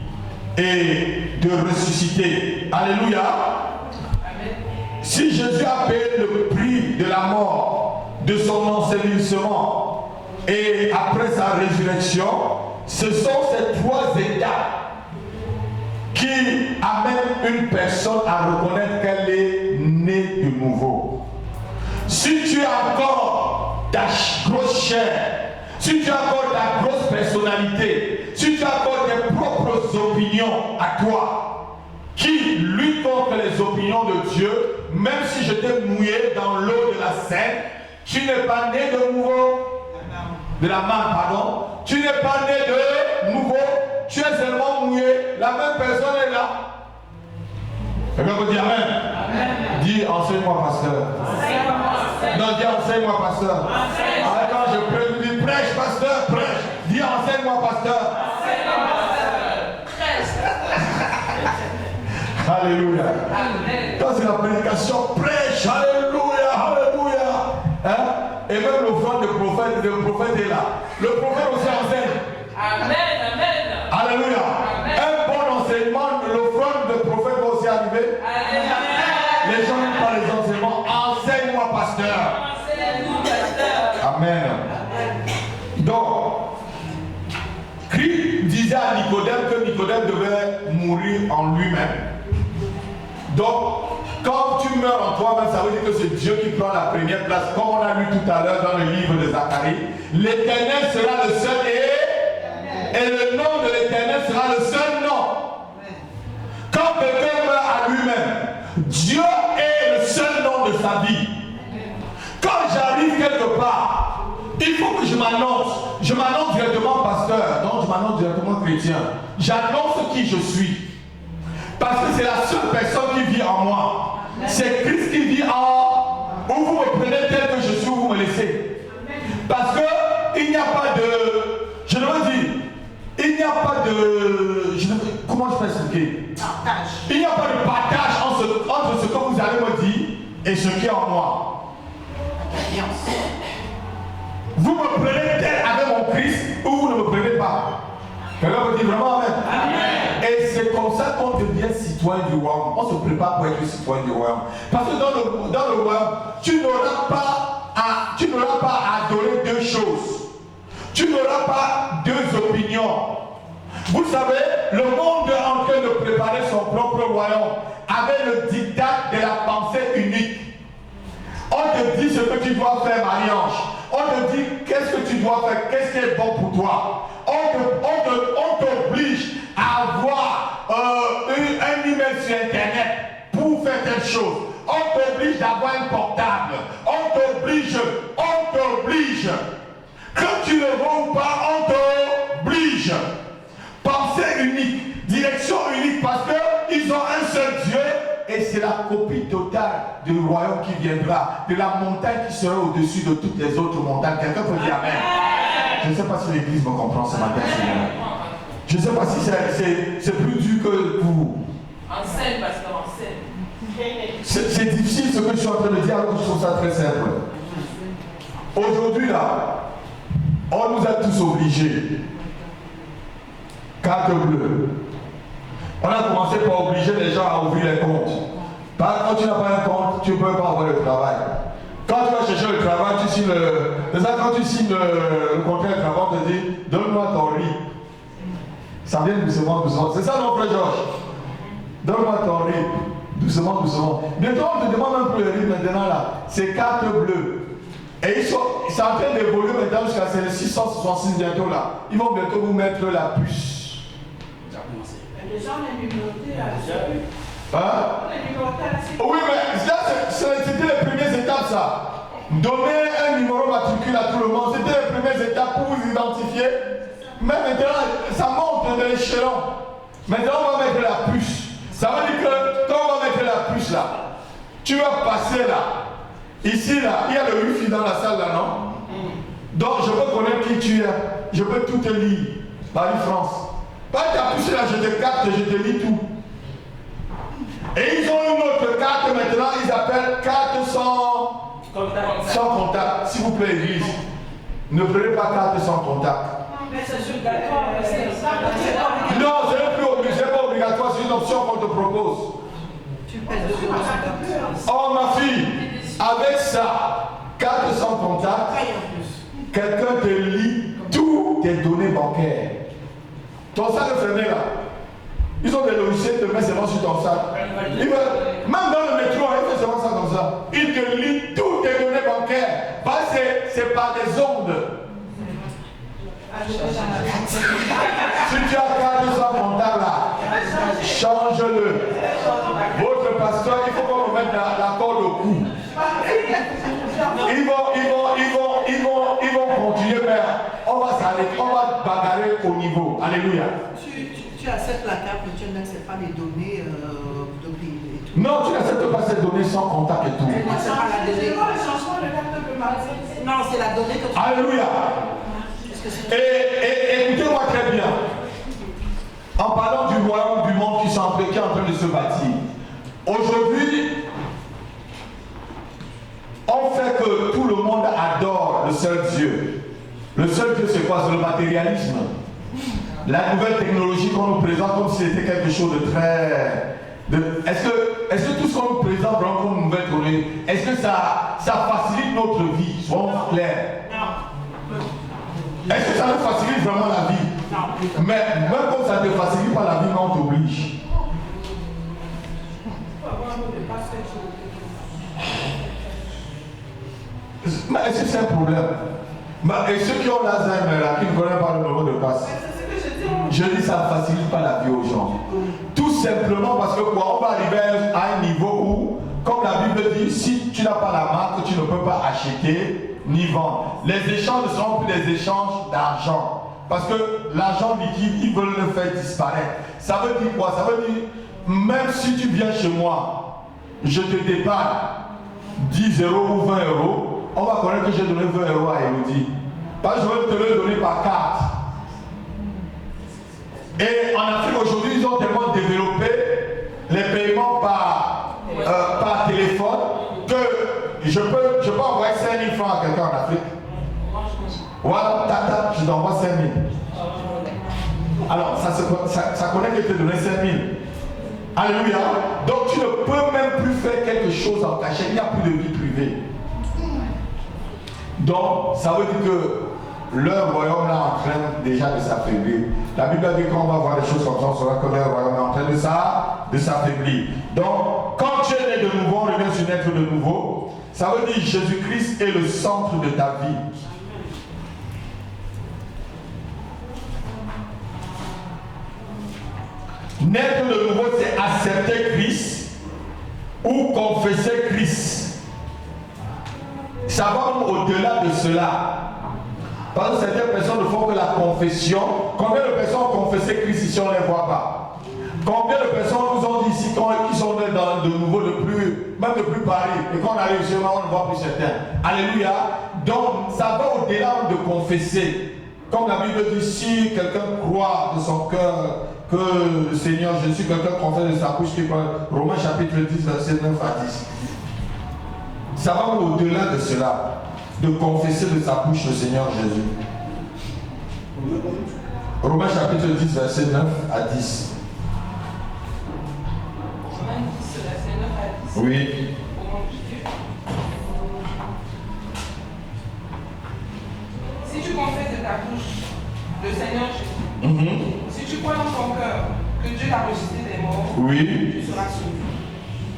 et de ressusciter. Alléluia. Amen. Si Jésus a payé le prix de la mort, de son ensevelissement et après sa résurrection, ce sont ces trois étapes qui amènent une personne à reconnaître qu'elle est née de nouveau. Si tu as encore ta grosse chair, si tu as encore ta grosse personnalité, si tu as encore tes propres opinions à toi, qui luttent contre les opinions de Dieu, même si je t'ai mouillé dans l'eau de la Seine, tu n'es pas né de nouveau. De la main, pardon. Tu n'es pas né de nouveau. Tu es seulement mouillé. La même personne est là. Quelqu'un peut dire Amen. Amen. Dis enseigne-moi, pasteur. Non, dis enseigne-moi, pasteur. Alors, quand je prie, je dis prêche, pasteur, prêche. Dis enseigne-moi, pasteur. Alléluia. Quand c'est la prédication, prêche. Alléluia. Alléluia. Hein? Et même l'offrande de prophète, le prophète est là. Le prophète aussi enseigne. Amen, amen. Alléluia. Amen. Un bon enseignement, l'offrande de prophète va aussi arriver. Amen. Les gens n'aiment pas les enseignements. Enseigne-moi, pasteur. Enseigne-nous, pasteur. Amen. Donc, Christ disait à Nicodème que Nicodème devait mourir en lui-même. Donc, quand tu meurs en toi-même, ça veut dire que c'est Dieu qui prend la première place. Comme on a lu tout à l'heure dans le livre de Zacharie, l'Éternel sera le seul et le nom de l'Éternel sera le seul nom. Quand quelqu'un meurt à lui-même, Dieu est le seul nom de sa vie. Quand j'arrive quelque part, il faut que je m'annonce. Je m'annonce directement pasteur, donc je m'annonce directement chrétien. J'annonce qui je suis. Parce que c'est la seule personne qui vit en moi. C'est Christ qui vit en... Où vous me prenez tel que je suis, où vous me laissez. Parce que il n'y a pas de... Je dois dire, il n'y a pas de... Comment je peux expliquer? Partage. Il n'y a pas de partage entre ce que vous allez me dire et ce qui est en moi. Vous me prenez tel avec mon Christ ou vous ne me prenez pas. Quelqu'un peut dire vraiment Amen. Amen. Et c'est comme ça qu'on devient citoyen du royaume. On se prépare pour être citoyen du royaume. Parce que dans le royaume, tu n'auras pas à adorer deux choses. Tu n'auras pas deux opinions. Vous savez, le monde est en train de préparer son propre royaume avec le diktat de la pensée unique. On te dit ce que tu dois faire, Marie-Ange. On te dit qu'est-ce que tu dois faire, qu'est-ce qui est bon pour toi. On t'oblige à avoir un email sur Internet pour faire telle chose. On t'oblige d'avoir un portable. On t'oblige. Que tu le veux ou pas, on t'oblige. Pensée unique, direction unique, parce qu'ils ont un seul Dieu et c'est la copie totale du royaume qui viendra, de la montagne qui sera au-dessus de toutes les autres montagnes. Quelqu'un peut dire Amen. Je ne sais pas si l'église me comprend ce matin, Seigneur. Je ne sais pas si c'est plus dur que pour vous. Enseigne, pasteur, enseigne. C'est difficile ce que je suis en train de dire, alors que je trouve ça très simple. Aujourd'hui, là, on nous a tous obligés. Carte bleue. On a commencé par obliger les gens à ouvrir les comptes. Quand tu n'as pas un compte, tu ne peux pas avoir le travail. Quand tu vas chercher le travail, tu signes quand tu signes le contrat de travail, on te dit donne-moi ton riz. Ça vient doucement, doucement. C'est ça, non, frère Georges? Donne-moi ton riz. Doucement, doucement. Bientôt, on te demande un peu le riz maintenant là. C'est carte bleue. Et c'est en train d'évoluer maintenant jusqu'à 666 bientôt là. Ils vont bientôt vous mettre la puce. Les gens les numérotés là. Hein? Les numérotés là. Oui, mais là, c'était les premières étapes ça. Donner un numéro matricule à tout le monde, c'était les premières étapes pour vous identifier. Mais maintenant, ça monte de l'échelon. Maintenant, on va mettre la puce. Ça veut dire que quand on va mettre la puce là, tu vas passer là. Ici là, il y a le wifi dans la salle là, non? Donc je peux connaître qui tu es. Je peux tout te lire. Paris-France. Pas ta puce là, je te capte, je te lis tout. Et ils ont une autre carte maintenant, ils appellent carte sans contact. S'il vous plaît, église, ne prenez pas carte sans contact. Mais c'est obligatoire. Non, c'est pas obligatoire, c'est une option qu'on te propose. Tu pèses dessus. Oh ma fille, avec ça, carte sans contact, quelqu'un te lit tous tes données bancaires. Ton sac est fermé là. Ils ont des logiciels qui te mettent seulement sur ton sac. Même dans le métro, ils font seulement ça comme ça. Ils te lisent toutes tes données bancaires. Parce que c'est par des ondes. Si tu as carte sans contact là, change-le. Votre pasteur, il faut qu'on me mette la corde au cou. Ils vont continuer, mais on va s'arrêter, on va bagarrer au niveau. Alléluia. Tu acceptes la carte, mais tu n'acceptes pas les données de pays et tout. Non, tu n'acceptes pas ces données sans contact et tout. C'est pas la donnée. Non, c'est la donnée que tu... Alléluia. Et écoutez-moi très bien. En parlant du royaume du monde qui est en train de se bâtir, aujourd'hui, on fait que tout le monde adore le seul Dieu. Le seul Dieu, c'est quoi? C'est le matérialisme. La nouvelle technologie qu'on nous présente comme si c'était quelque chose de très... Est-ce que tout ce qu'on nous présente vraiment comme nouvelle technologie, est-ce que ça facilite notre vie? Soyons clairs. Est-ce que ça nous facilite vraiment la vie? Non. Mais même comme ça ne te facilite pas la vie, mais on t'oblige. Mais est-ce que c'est un problème? Et ceux qui ont l'Alzheimer là, qui ne connaissent pas le numéro de passe, je dis ça ne facilite pas la vie aux gens. Tout simplement parce que quoi, on va arriver à un niveau où, comme la Bible dit, si tu n'as pas la marque, tu ne peux pas acheter ni vendre. Les échanges ne seront plus des échanges d'argent. Parce que l'argent liquide, ils veulent le faire disparaître. Ça veut dire quoi? Ça veut dire, même si tu viens chez moi, je te dépanne 10 € ou 20 €, on va connaître que j'ai donné 20 € à Elodie. Parce que je vais te le donner par carte. Et en Afrique aujourd'hui, ils ont tellement développé les paiements par téléphone que je peux envoyer 5 000 francs à quelqu'un en Afrique. Voilà, tata, je t'envoie 5 000. Alors, ça connaît que je te donné 5 000. Alléluia. Donc, tu ne peux même plus faire quelque chose en cachette. Il n'y a plus de vie privée. Donc, ça veut dire que leur royaume est en train déjà de s'affaiblir. La Bible dit qu'on va voir des choses comme ça, on saura que leur royaume est en train de s'affaiblir. Donc, quand tu es né de nouveau, on revient sur naître de nouveau, ça veut dire que Jésus-Christ est le centre de ta vie. Naître de nouveau, c'est accepter Christ ou confesser Christ. Ça va au-delà de cela. Parce que certaines personnes ne font que la confession. Combien de personnes ont confessé Christ ici, on ne les voit pas? Combien de personnes nous ont dit ici qui sont nés dans de nouveau, même de plus Paris, et quand on arrive chez moi, on ne voit plus certains. Alléluia. Donc, ça va au-delà de confesser. Comme la Bible dit, si quelqu'un croit de son cœur que le Seigneur Jésus, quelqu'un confesse de sa bouche, qui croit, Romains chapitre 10, verset 9 à 10. Ça va au-delà de cela, de confesser de sa bouche le Seigneur Jésus. Romains chapitre 10, verset 9 à 10. Romains 10, verset 9 à 10. Oui. Au nom de Jésus. Si tu confesses de ta bouche le Seigneur Jésus, si tu crois dans ton cœur que Dieu l'a ressuscité des morts, Oui. tu seras sauvé.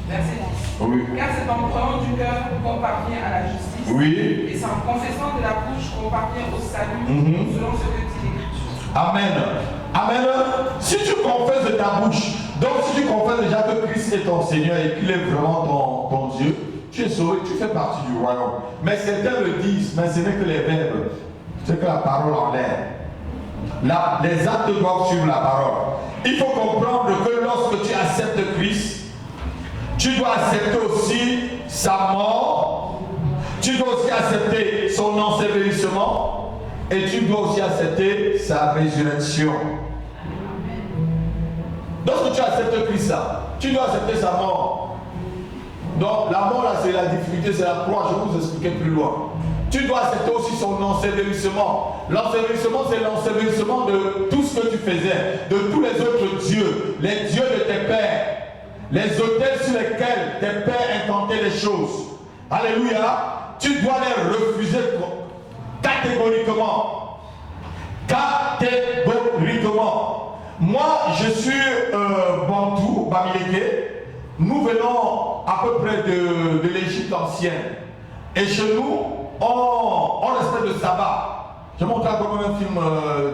Verset 10. Oui. Car c'est en croyant du cœur qu'on parvient à la justice. Oui. Et c'est en confessant de la bouche qu'on parvient au salut, selon ce que dit l'Écriture. Amen. Amen. Si tu confesses de ta bouche, donc si tu confesses déjà que Christ est ton Seigneur et qu'il est vraiment ton Dieu, tu es sauvé, tu fais partie du royaume. Mais certains le disent, mais ce n'est que les verbes, c'est que la parole en l'air. Les actes doivent suivre la parole. Il faut comprendre que lorsque tu acceptes Christ, tu dois accepter aussi sa mort, tu dois aussi accepter son ensevelissement et tu dois aussi accepter sa résurrection. Lorsque tu acceptes Christ, tu dois accepter sa mort. Donc la mort là, c'est la difficulté, c'est la croix, je vais vous expliquer plus loin. Tu dois accepter aussi son ensevelissement. L'ensevelissement, c'est l'ensevelissement de tout ce que tu faisais, de tous les autres dieux, les dieux de tes pères. Les autels sur lesquels tes pères intentaient des choses. Alléluia. Tu dois les refuser catégoriquement. Catégoriquement. Moi, je suis Bantou, Bamileke. Nous venons à peu près de l'Égypte ancienne. Et chez nous, on respecte le sabbat. Je montre comme un film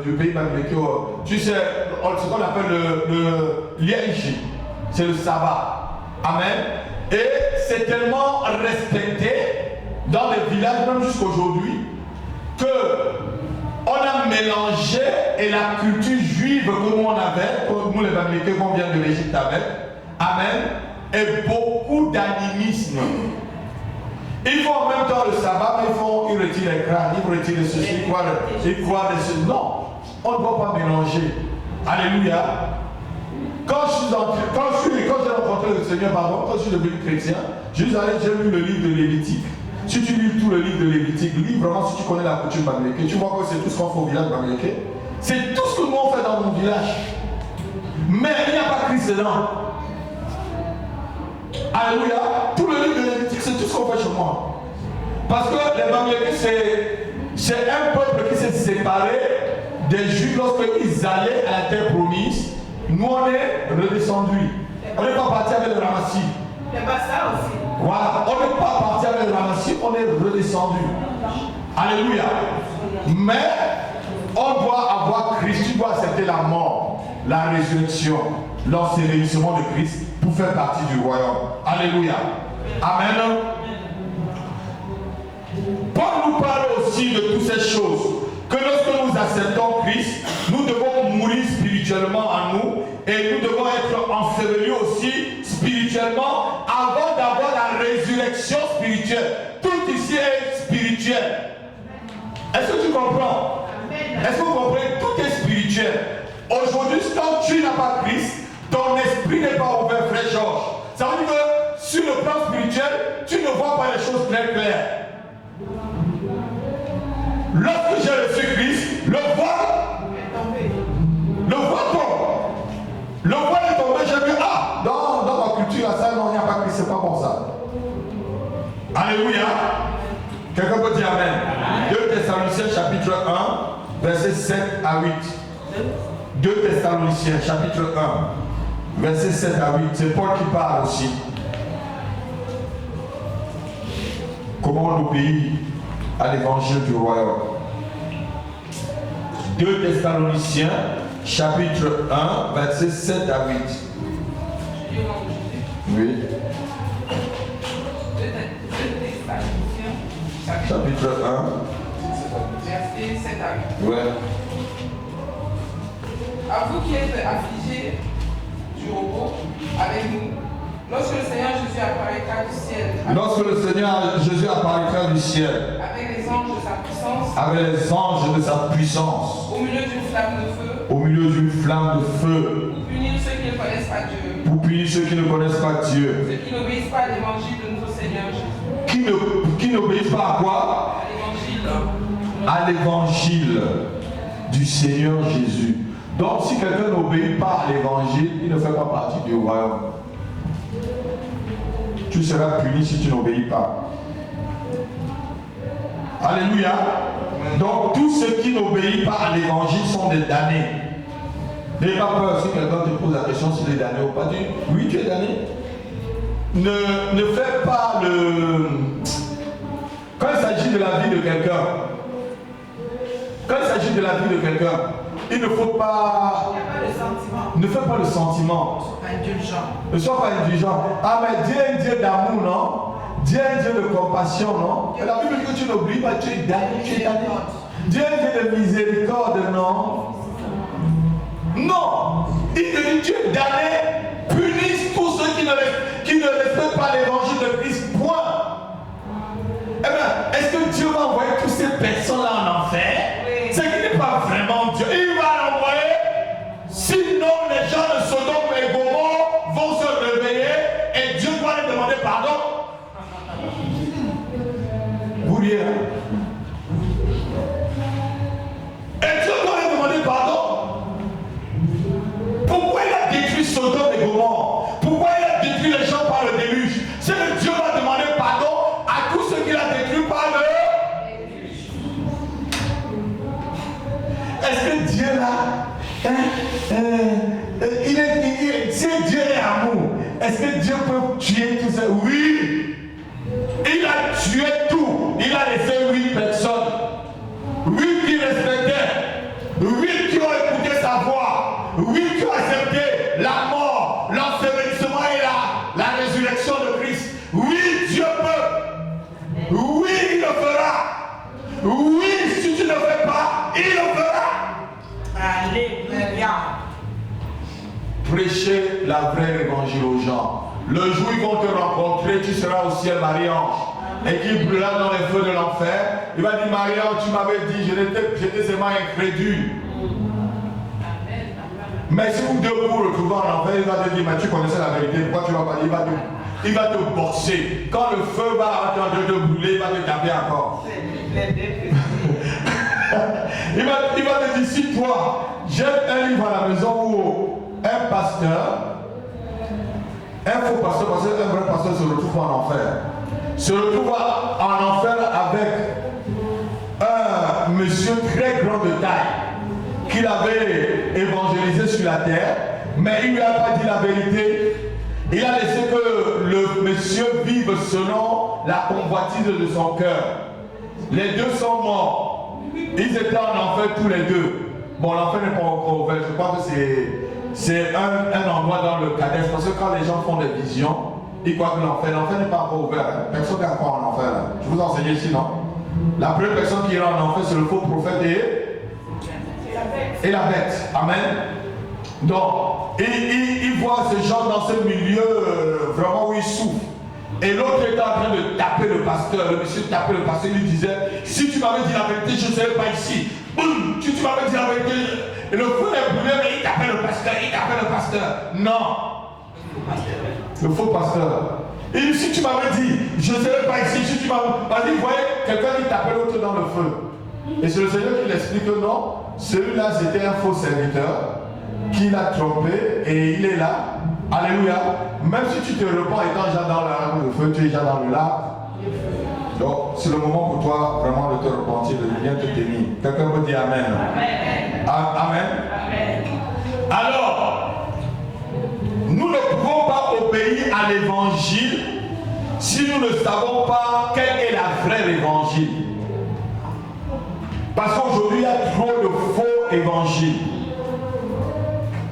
du pays Bamileke. Tu sais, ce qu'on appelle le liège. C'est le sabbat. Amen. Et c'est tellement respecté dans les villages, même jusqu'aujourd'hui, que on a mélangé et la culture juive que nous on avait, que nous les Bamileke qu'on vient de l'Égypte avec, amen, et beaucoup d'animisme. Ils font en même temps le sabbat, mais ils retirent les crânes, ils retirent ceci, ils croient de ceci. Non, on ne doit pas mélanger. Alléluia. Quand j'ai rencontré le Seigneur, quand je suis devenu chrétien, j'ai lu le livre de Lévitique. Si tu lis tout le livre de Lévitique, lis vraiment si tu connais la coutume bamileke, tu vois que c'est tout ce qu'on fait au village bamileke. C'est tout ce que nous on fait dans mon village. Mais il n'y a pas Christ dedans. Alléluia. Tout le livre de Lévitique, c'est tout ce qu'on fait chez moi. Parce que les bamileke, c'est un peuple qui s'est séparé des Juifs lorsqu'ils allaient à la terre promise. Nous on est redescendus. On n'est pas parti avec le ramassis. Il n'y a pas ça aussi. Voilà, on n'est pas parti avec le ramassis, on est redescendu. Alléluia. Mais on doit avoir Christ, tu dois accepter la mort, la résurrection, l'ensevelissement de Christ pour faire partie du royaume. Alléluia. Amen. Paul nous parle aussi de toutes ces choses. Que lorsque nous acceptons Christ, nous devons mourir spirituellement en nous et nous devons être ensevelis aussi spirituellement avant d'avoir la résurrection spirituelle. Tout ici est spirituel. Est-ce que tu comprends? Est-ce que vous comprenez? Tout est spirituel. Aujourd'hui, quand tu n'as pas Christ, ton esprit n'est pas ouvert, frère Georges. Ça veut dire que sur le plan spirituel, tu ne vois pas les choses très claires. Lorsque j'ai reçu Christ, le voile tombe. Le voile est tombé, j'ai vu, dans ma culture, ça, non, il n'y a pas Christ, c'est pas bon ça. Alléluia. Quelqu'un peut dire Amen. 2 Thessaloniciens chapitre 1, versets 7 à 8. 2 Thessaloniciens chapitre 1, versets 7 à 8. C'est Paul qui parle aussi. Comment on obéit à l'évangile du royaume. 2 Thessaloniciens, chapitre 1, versets 7 à 8. Oui. 2 Thessaloniciens, Chapitre 1, verset 7 à 8. ouais. À vous qui êtes affligés du avec nous. Lorsque le Seigneur Jésus apparaîtra du ciel, Lorsque le Seigneur Jésus apparaîtra du ciel, avec les anges de sa puissance, avec les anges de sa puissance, au milieu d'une flamme de feu, au milieu d'une flamme de feu, pour punir ceux qui ne connaissent pas Dieu, pour punir ceux qui ne connaissent pas Dieu, ceux qui n'obéissent pas à l'évangile de notre Seigneur Jésus, qui n'obéissent pas à quoi? À l'évangile du Seigneur Jésus. Donc si quelqu'un n'obéit pas à l'évangile, il ne fait pas partie du royaume. Tu seras puni si tu n'obéis pas. Alléluia. Donc tous ceux qui n'obéissent pas à l'évangile sont des damnés. N'ayez pas peur si quelqu'un te pose la question s'il est damné ou pas. Dis oui, tu es damné. Ne fais pas le... Quand il s'agit de la vie de quelqu'un, il ne faut pas... Ne fais pas le sentiment. Ne sois pas indulgent. Ah mais Dieu est un Dieu d'amour, non? Dieu est un Dieu de compassion, non? Et la Bible dit que tu n'oublies pas, tu es damné, tu es damné. Dieu est un Dieu de miséricorde, non? Non! Il te dit tu es damné, punisse tous ceux qui ne respectent pas l'évangile de Christ, point. Eh bien, est-ce que Dieu va envoyer toutes ces personnes-là en enfer? C'est qu'il n'est pas vraiment Dieu. Il va l'envoyer. Sinon, les gens de Sodome et Gomorrhe vont se réveiller et Dieu doit leur demander pardon. Vous riez, hein? Et Dieu doit leur demander pardon. Pourquoi il a détruit Sodome et Gomorrhe? Pourquoi il a détruit les gens par le déluge? C'est que Dieu va demander pardon à tous ceux qu'il a détruits par le déluge. Est-ce que Dieu là, Dieu est amour? Est-ce que Dieu peut tuer tout ça? Oui. Il a tué tout. Il a laissé 8 personnes. 8 qui respectaient. 8 qui ont écouté sa voix. 8 qui ont accepté la mort, l'ensevelissement et la résurrection de Christ. Oui, Dieu peut. Oui, il le fera. Oui, si tu ne le fais pas, il le fera. Alléluia. Prêcher la vraie évangile aux gens. Le jour où ils vont te rencontrer, tu seras au ciel, Marie-Ange. Et qui brûlera dans les feux de l'enfer. Il va dire, Marie-Ange, tu m'avais dit, j'étais seulement incrédule. Mais si vous deux vous retrouvez en enfer, il va te dire, mais tu connaissais la vérité, pourquoi tu vas pas dire? Il va te boxer. Quand le feu va te brûler, il va te taper encore. il va te dire, si toi, j'ai un livre à la maison où un pasteur, un faux pasteur, parce qu'un vrai pasteur se retrouve en enfer. Se retrouve en enfer avec un monsieur très grand de taille qu'il avait évangélisé sur la terre, mais il ne lui a pas dit la vérité. Il a laissé que le monsieur vive selon la convoitise de son cœur. Les deux sont morts. Ils étaient en enfer tous les deux. Bon, l'enfer n'est pas encore ouvert. Je crois que c'est un endroit dans le Kadesh. Parce que quand les gens font des visions, ils croient que l'enfer n'est pas encore ouvert. Personne n'est encore en enfer. Je vous enseigne ici, non? La première personne qui ira en enfer, c'est le faux prophète et la bête. Amen. Donc, il voit ces gens dans ce milieu vraiment où ils souffrent. Et l'autre était en train de taper le pasteur. Le monsieur tapait le pasteur, il lui disait, si tu m'avais dit la vérité, je ne serais pas ici. Boum, tu m'avais dit la vérité. Et le feu est brûlé, mais il tapait le pasteur, Non. Le faux pasteur. Il dit, si tu m'avais dit, je ne serais pas ici, si tu m'avais... Vas-y, vous voyez, quelqu'un qui tapait l'autre dans le feu. Et c'est le Seigneur qui l'explique que non, celui-là c'était un faux serviteur qui l'a trompé et il est là. Alléluia. Même si tu te repens étant déjà dans le feu, tu es déjà dans le lac. Donc c'est le moment pour toi vraiment de te repentir, de bien te tenir. Quelqu'un peut dire Amen. Amen. Amen. Amen. Alors, nous ne pouvons pas obéir à l'évangile si nous ne savons pas quel est la vraie évangile. Parce qu'aujourd'hui, il y a trop de faux évangiles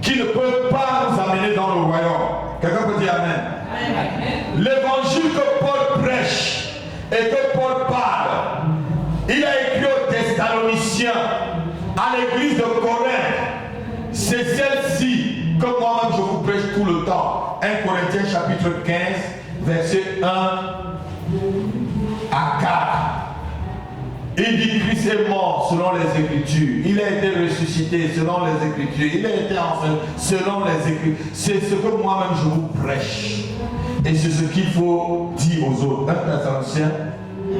qui ne peuvent pas nous amener dans le royaume. Quelqu'un peut dire Amen. Amen. L'évangile que Paul prêche et que Paul parle, il a écrit aux Thessaloniciens, à l'église de Corinthe, c'est celle-ci que moi-même je vous prêche tout le temps. 1 Corinthiens chapitre 15, verset 1 à 4. Il dit Christ est mort selon les Écritures. Il a été ressuscité selon les Écritures. Il a été enseigné selon les Écritures. C'est ce que moi-même je vous prêche. Et c'est ce qu'il faut dire aux autres. 1 Thessaloniciens,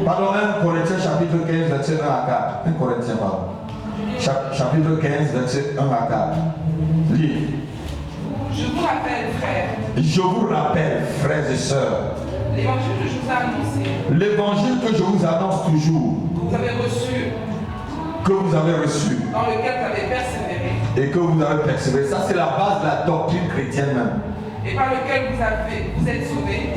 pardon, 1 Corinthiens chapitre 15, verset 1 à 4. 1 Corinthiens, pardon. Chapitre 15, verset 1 à 4. Lis. Je vous rappelle, frères. Je vous rappelle, frères et sœurs. L'évangile que je vous ai annoncé. L'évangile que je vous annonce toujours. Que vous avez reçu. Que vous avez reçu. Dans lequel vous avez persévéré. Et que vous avez persévéré. Ça, c'est la base de la doctrine chrétienne même. Et par lequel vous êtes sauvés.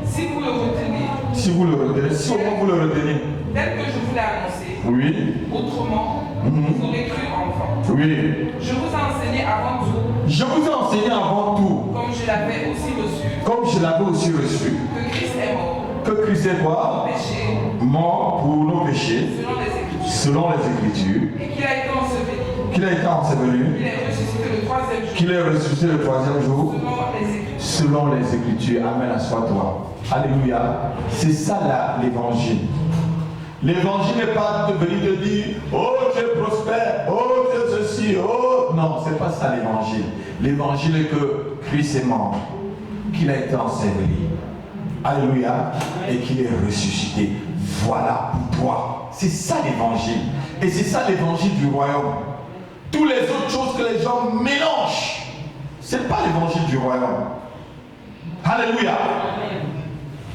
Si vous le retenez. Si vous le retenez. Si au moins vous le retenez. Tel que je vous l'ai annoncé. Oui. Autrement, vous aurez cru enfant. Oui. Je vous ai enseigné avant tout. Je vous ai enseigné avant tout. Comme je l'avais aussi reçu. Comme je l'avais aussi reçu. Que Christ est mort. Que Christ est mort. Péché. Mort pour nos péchés. Selon les Écritures. Selon les Écritures. Et qu'il a été enseveli. Qu'il a été enseveli. Il est ressuscité le troisième jour. Qu'il est ressuscité le troisième jour. Selon les Écritures. Selon les Écritures. Amen, assois-toi. Alléluia. C'est ça l'évangile. L'évangile n'est pas de venir te dire oh tu es prospère, oh tu es ceci, oh. Non, c'est pas ça l'évangile. L'évangile est que Christ est mort, qu'il a été enseveli. Alléluia. Et qu'il est ressuscité. Voilà pour toi. C'est ça l'évangile. Et c'est ça l'évangile du royaume. Toutes les autres choses que les gens mélangent, c'est pas l'évangile du royaume. Alléluia.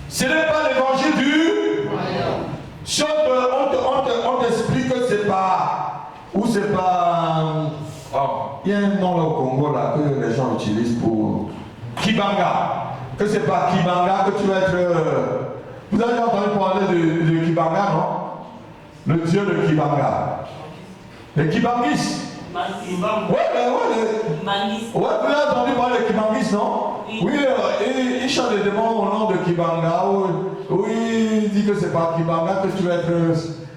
Ce n'est pas l'évangile du royaume. Si on t'explique que c'est pas, ou c'est pas, il y a un nom là au Congo là que les gens utilisent pour Kibanga, que c'est pas Kibanga que tu vas être, vous avez entendu parler de Kibanga, non? Le dieu de Kibanga, les Kibangis. Ouais, vous avez entendu parler de Kibangis, non? Oui, il chante des démons au nom de Kibanga. Oui, il dit que c'est pas Kibanga que tu vas être.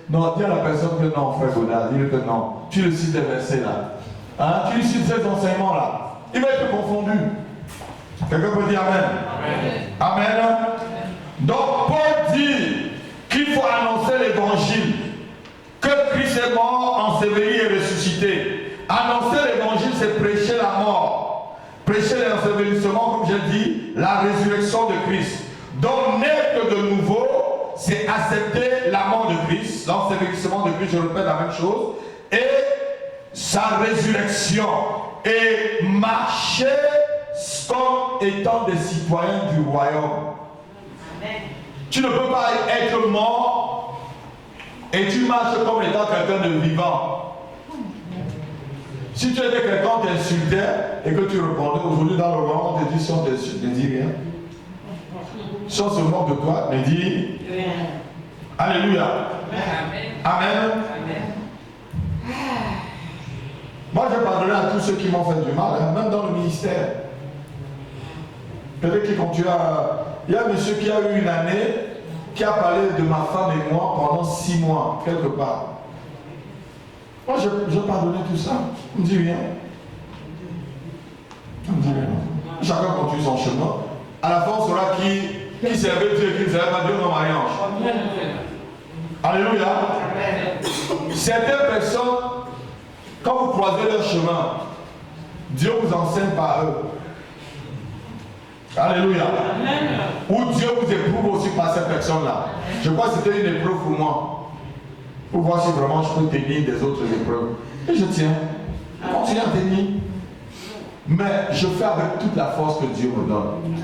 Non, dis à la personne que non, frère Godard, dis-le que non. Tu le cites des versets là. Hein? Tu lui cites ces enseignements là. Il va être confondu. Quelqu'un peut dire Amen. Amen. Amen. Donc, Paul dit qu'il faut annoncer l'évangile. Que Christ est mort, enseveli et ressuscité. Annoncer l'évangile, c'est prêcher la mort. Prêcher l'ensevelissement, comme j'ai dit, la résurrection de Christ. Donc, naître de nouveau, c'est accepter la mort de Christ, l'ensevelissement de Christ, je répète la même chose, et sa résurrection. Et marcher comme étant des citoyens du royaume. Amen. Tu ne peux pas être mort et tu marches comme étant quelqu'un de vivant. Si tu étais quelqu'un qui t'insultait et que tu répondais aujourd'hui dans le royaume, on te dit si on t'insulte, ne dis rien. Si on se moque de toi, ne dis rien. Alléluia. Amen. Amen. Amen. Moi, je pardonne à tous ceux qui m'ont fait du mal, hein, même dans le ministère. Peut-être qu'ils continuent à... Il y a un monsieur qui a eu une année, qui a parlé de ma femme et moi pendant 6 mois, quelque part. Moi, je pardonnais tout ça. On ne dit rien. On ne dit rien. Chacun continue son chemin. À la fin, on saura qui servait Dieu et qui ne servait pas Dieu dans mariage. Alléluia. Certaines personnes, quand vous croisez leur chemin, Dieu vous enseigne par eux. Alléluia. Ou Dieu vous éprouve aussi par cette personne-là. Je crois que c'était une épreuve pour moi. Pour voir si vraiment je peux tenir des autres épreuves. Et je tiens. Continue à tenir. Mais je fais avec toute la force que Dieu me donne.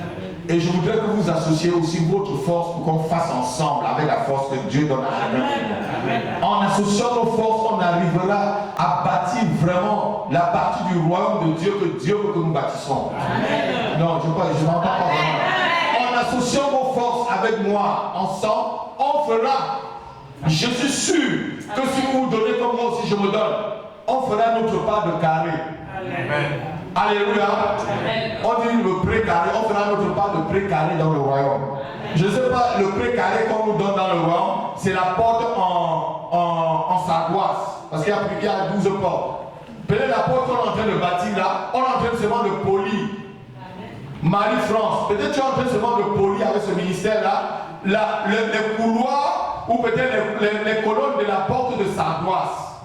Et je voudrais que vous associez aussi votre force pour qu'on fasse ensemble avec la force que Dieu donne à chacun. En associant nos forces, on arrivera à bâtir vraiment la partie du royaume de Dieu que Dieu veut que nous bâtissons. Amen. Non, je n'entends pas vraiment. En associant vos forces avec moi, ensemble, on fera. Je suis sûr que si vous vous donnez comme moi aussi je me donne, on fera notre part de carré. Amen. Alléluia. On dit le pré-carré, on fera notre part de pré-carré dans le royaume. Je ne sais pas, le pré-carré qu'on nous donne dans le royaume, c'est la porte en sardoise. Parce qu'il y a 12 portes. Peut-être la porte qu'on est en train de bâtir là, on est en train seulement de polir. Marie-France, peut-être tu es en train seulement de polir avec ce ministère-là, les couloirs ou peut-être les colonnes de la porte de Sardoise,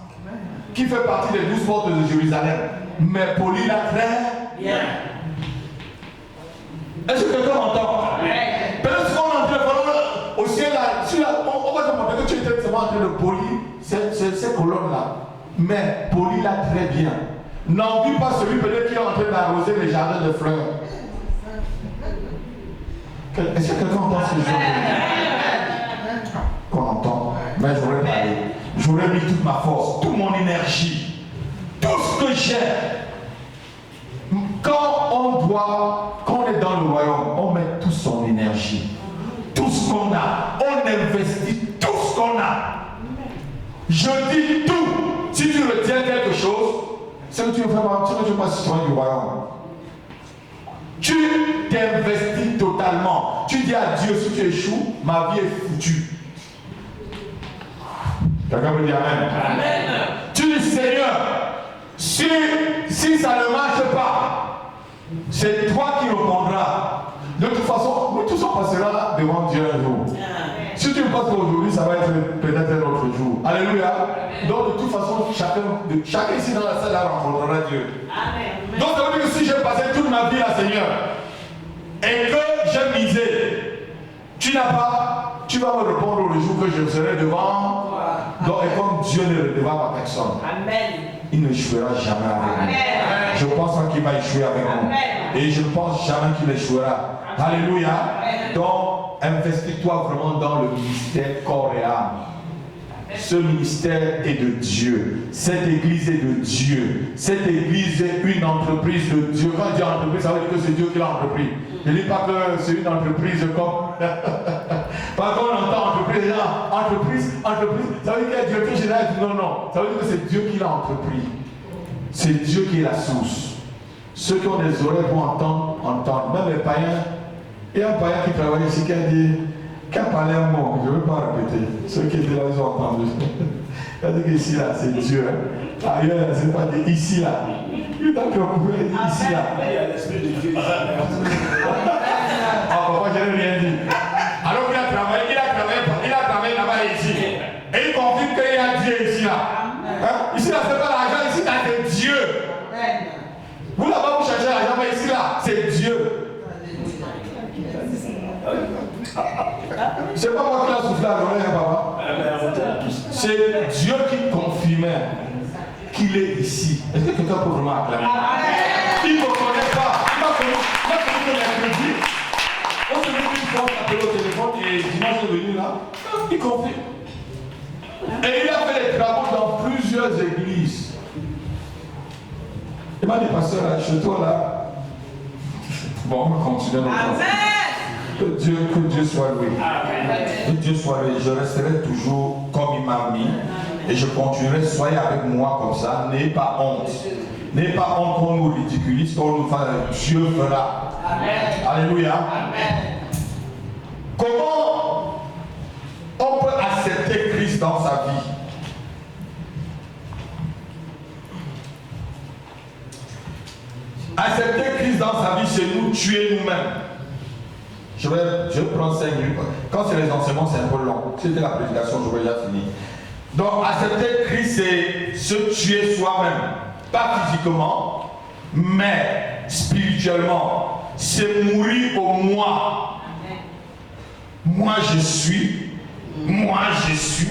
qui fait partie des 12 portes de Jérusalem. Mais polis la très bien. Est-ce que quelqu'un m'entend? Peut-être qu'on est en train de au ciel là, on va te montrer que tu étais seulement en train de polir ces colonnes-là. Mais polis-la très bien. N'envie pas celui peut-être qui est en train d'arroser les jardins de fleurs. Est-ce que quelqu'un entend ce genre qu'on entend? Mais j'aurais parlé. J'aurais mis toute ma force, toute mon énergie, tout ce que j'ai. Quand on est dans le royaume, on met toute son énergie, tout ce qu'on a, on investit tout ce qu'on a. Je dis tout. Si tu retiens quelque chose, c'est que tu ne fais pas citoyen du royaume. Tu t'investis totalement. Tu dis à Dieu, si tu échoues, ma vie est foutue. Quelqu'un me dit amen. Amen. Tu dis, Seigneur, si ça ne marche pas, c'est toi qui répondras. De toute façon, nous tous on passera devant Dieu un jour. Si tu penses qu'aujourd'hui, ça va être peut-être un autre jour. Alléluia. Donc de toute façon, chacun ici dans la salle rencontrera Dieu. Amen. Donc ça veut dire que si j'ai passé toute ma vie à Seigneur et que j'ai misé, tu vas me répondre le jour que je serai devant. Donc et comme Dieu ne le devant ma personne. Amen. Il ne échouera jamais avec nous. Je pense qu'il va échouer avec nous. Et je ne pense jamais qu'il échouera. Alléluia. Donc, investis-toi vraiment dans le ministère corps et âme. Ce ministère est de Dieu. Cette église est de Dieu. Cette église est une entreprise de Dieu. Quand je dis entreprise, ça veut dire que c'est Dieu qui l'a entrepris. Je ne dis pas que c'est une entreprise comme... Pas qu'on entend entreprise, entreprise, ça veut dire qu'il y a Dieu qui génère. Non. Ça veut dire que c'est Dieu qui l'a entrepris. C'est Dieu qui est la source. Ceux qui ont des oreilles pour entendre, entendent. Même les païens. Il y a un païen qui travaille ici qui a dit, qui a parlé un mot, je ne veux pas répéter. Ceux qui étaient là, ils ont entendu. Il a dit qu'ici là, c'est Dieu. Ailleurs, c'est pas dit ici là. Il a préoccupé, il dit ici là. Il y a l'esprit de Dieu. Ah, papa, je n'ai rien dit. Alors qu'il a travaillé là-bas et ici. Et il confirme qu'il y a Dieu ici là. Hein? Ici là, c'est pas l'argent, ici là, c'est Dieu. Vous là-bas, vous cherchez l'argent, mais ici là, c'est Dieu. C'est pas moi qui l'a soufflé à l'oreille, papa. C'est Dieu qui confirmait qu'il est ici. Est-ce que quelqu'un peut vraiment acclamer? Il ne me connaît pas. Il m'a connu que mercredi. On se met une fois, on appelle au téléphone et dimanche est venu là. Il confirme. Et il a fait des travaux dans plusieurs églises. Il m'a dit, pasteur, chez toi là. Bon, on va continuer notre travail. Que Dieu soit loué. Que Dieu soit loué. Je resterai toujours comme il m'a mis. Et je continuerai. Soyez avec moi comme ça. N'ayez pas honte. N'ayez pas honte qu'on nous ridiculise, qu'on nous fasse. Dieu fera. Amen. Alléluia. Amen. Comment on peut accepter Christ dans sa vie? Accepter Christ dans sa vie, c'est nous tuer nous-mêmes. Je vais prendre 5 minutes. Quand c'est les enseignements, c'est un peu long. Si c'était la prédication, j'aurais déjà fini. Donc, accepter Christ, c'est se tuer soi-même. Pas physiquement, mais spirituellement. C'est mourir au moi. Moi, je suis. Moi, je suis.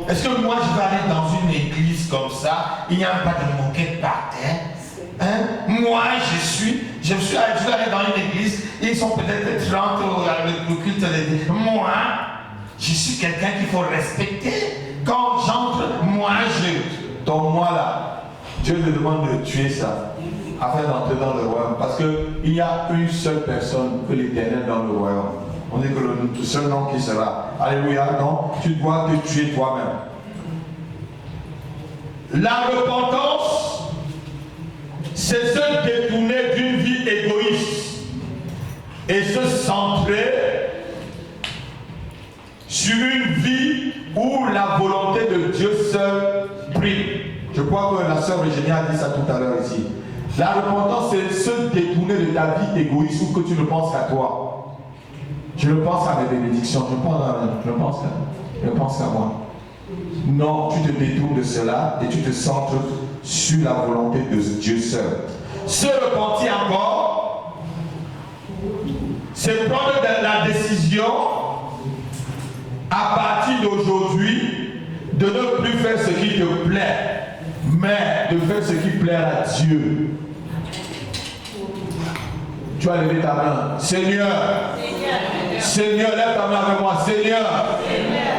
Est-ce que moi, je vais aller dans une église comme ça? Il n'y a pas de moquette par terre. Hein? Moi, je suis allé dans une église, ils sont peut-être 30 le culte de moi, je suis quelqu'un qu'il faut respecter. Quand j'entre, ton moi là, Dieu te demande de tuer ça, afin d'entrer dans le royaume. Parce qu'il y a une seule personne que l'Éternel dans le royaume. On dit que le seul nom qui sera. Alléluia, non, tu dois te tuer toi-même. La repentance, c'est se détourner d'une vie égoïste et se centrer sur une vie où la volonté de Dieu seul brille. Je crois que la sœur Virginie a dit ça tout à l'heure ici. La repentance, c'est se détourner de ta vie égoïste ou que tu ne penses qu'à toi. Je ne pense à mes bénédictions, je pense qu'à moi. Non, tu te détournes de cela et tu te centres sur la volonté de Dieu seul. Se repentir encore, c'est prendre la décision à partir d'aujourd'hui de ne plus faire ce qui te plaît, mais de faire ce qui plaît à Dieu. Tu as levé ta main. Seigneur, Seigneur, lève ta main avec moi. Seigneur,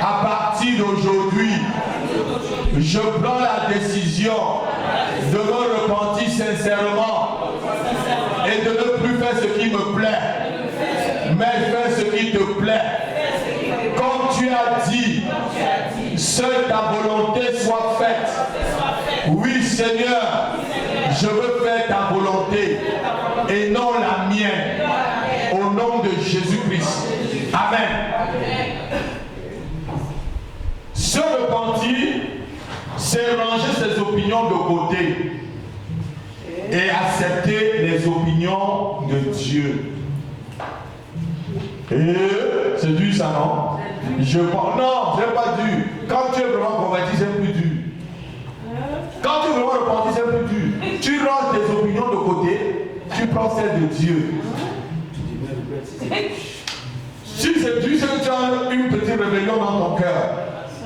à partir d'aujourd'hui, je prends la décision de me repentir sincèrement et de ne plus faire ce qui me plaît, mais faire ce qui te plaît. Comme tu as dit, seule ta volonté soit faite. Oui, Seigneur, je veux faire ta volonté et non la mienne. Au nom de Jésus-Christ. Amen. Se repentir, c'est ranger ses opinions de côté et accepter les opinions de Dieu. Et c'est dur ça, non? Non, c'est pas dur. Quand tu es vraiment converti, c'est plus dur. Quand tu es vraiment repenti, c'est plus dur. Tu ranges tes opinions de côté, tu prends celles de Dieu. Si c'est dur, c'est que tu as une petite rébellion dans ton cœur.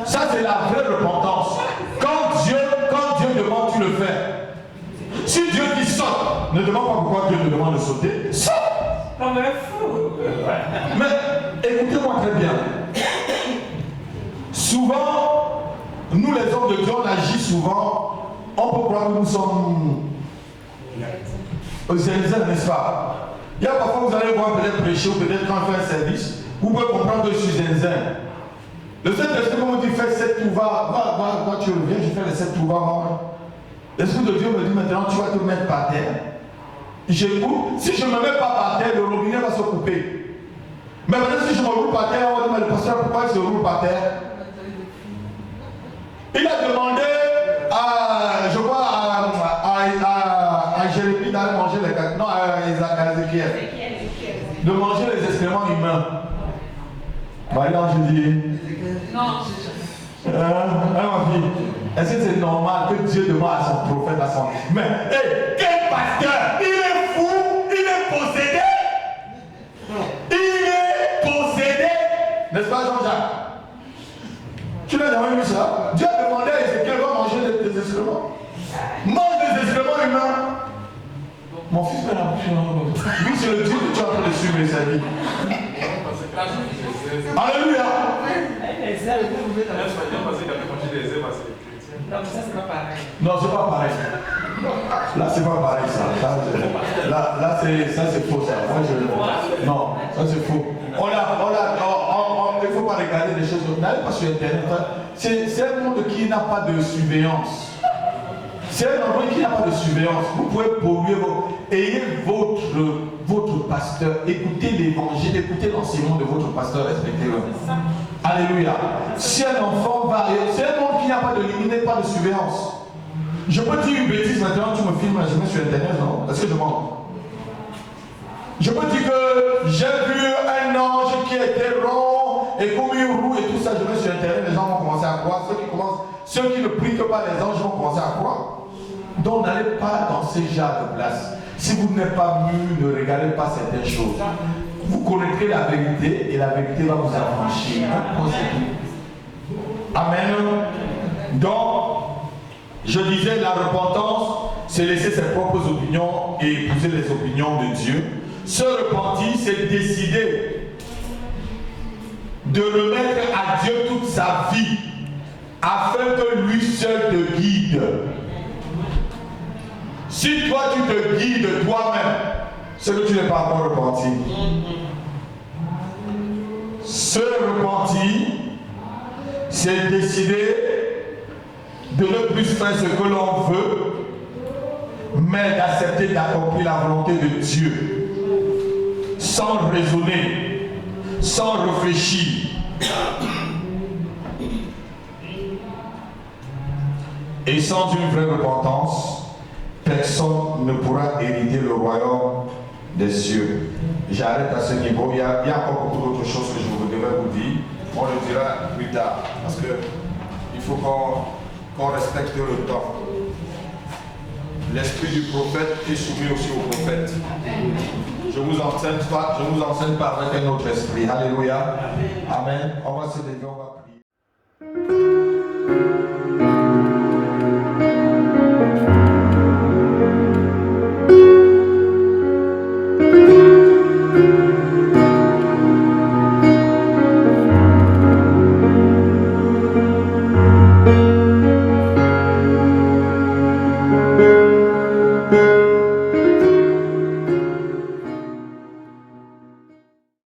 Ça, c'est la vraie repentance. Quand Dieu demande, tu le fais. Si Dieu dit saute, ne demande pas pourquoi Dieu te demande de sauter. Saute! Comme un fou. Mais écoutez-moi très bien. Souvent, nous les hommes de Dieu, on agit souvent. On peut croire que nous sommes aux zinzin, n'est-ce pas? Il y a parfois vous allez voir peut-être prêcher ou peut-être quand on fait un service, vous pouvez comprendre que je suis zinzin. Le Saint-Esprit me dit fais 7 tours, va, tu reviens, je fais les 7 tours, va. L'Esprit de Dieu me dit maintenant tu vas te mettre par terre. J'écoute, si je ne me mets pas par terre, le robinet va se couper. Mais maintenant si je me roule par terre, on va dire mais le pasteur pourquoi il se roule par terre? Il a demandé je crois à Jérémie d'aller manger les cacahuètes. Non, à Ézéchiel. De manger les excréments humains. Marie-Ange dit. Non, ma fille, est-ce que c'est normal que Dieu demande à son prophète, à son. Mais, hey, quel pasteur? Il est fou, il est possédé. Il est possédé. N'est-ce pas, Jean-Jacques? Tu n'as jamais vu ça? Dieu a demandé à Ézéchiel va manger des excréments. Mange des excréments humains. Mon fils fait la bouche. Oui, c'est le Dieu que tu es en train de suivre, mes amis. Alléluia. Non, mais ça, c'est pas pareil. Non, c'est pas pareil. Là, c'est pas pareil, ça. Là, c'est faux, ça. Non, ça, c'est faux. Il ne faut pas regarder des choses. N'allez pas sur Internet. C'est un monde qui n'a pas de surveillance. C'est un endroit qui n'a pas de surveillance. Vous pouvez polluer ayez votre pasteur. Écoutez l'évangile, écoutez l'enseignement de votre pasteur, respectez-le. Alléluia. Si un enfant va, c'est un monde qui n'a pas de limite, pas de surveillance. Je peux dire une bêtise maintenant, tu me filmes, je mets sur Internet, non? Est-ce que je mens? Je peux dire que j'ai vu un ange qui était rond et comme une roue et tout ça, je mets sur Internet, les gens vont commencer à croire. Ceux qui ne prient que par les anges vont commencer à croire. Donc n'allez pas dans ces genres de place. Si vous n'êtes pas mûr, ne regardez pas certaines choses. Vous connaîtrez la vérité et la vérité va vous affranchir. Amen. Donc, je disais, la repentance, c'est laisser ses propres opinions et épouser les opinions de Dieu. Se repentir, c'est décider de remettre à Dieu toute sa vie afin que lui seul te guide. Si toi tu te guides toi-même, c'est que tu n'es pas encore repenti. Se repentir, c'est décider de ne plus faire ce que l'on veut, mais d'accepter d'accomplir la volonté de Dieu, sans raisonner, sans réfléchir. Et sans une vraie repentance, personne ne pourra hériter le royaume des cieux. J'arrête à ce niveau. Il y a encore beaucoup d'autres choses que je devrais vous dire. On le dira plus tard. Parce qu'il faut qu'on respecte le temps. L'esprit du prophète est soumis aussi au prophète. Je vous enseigne pas avec un autre esprit. Alléluia. Amen. On va se lever, on va prier.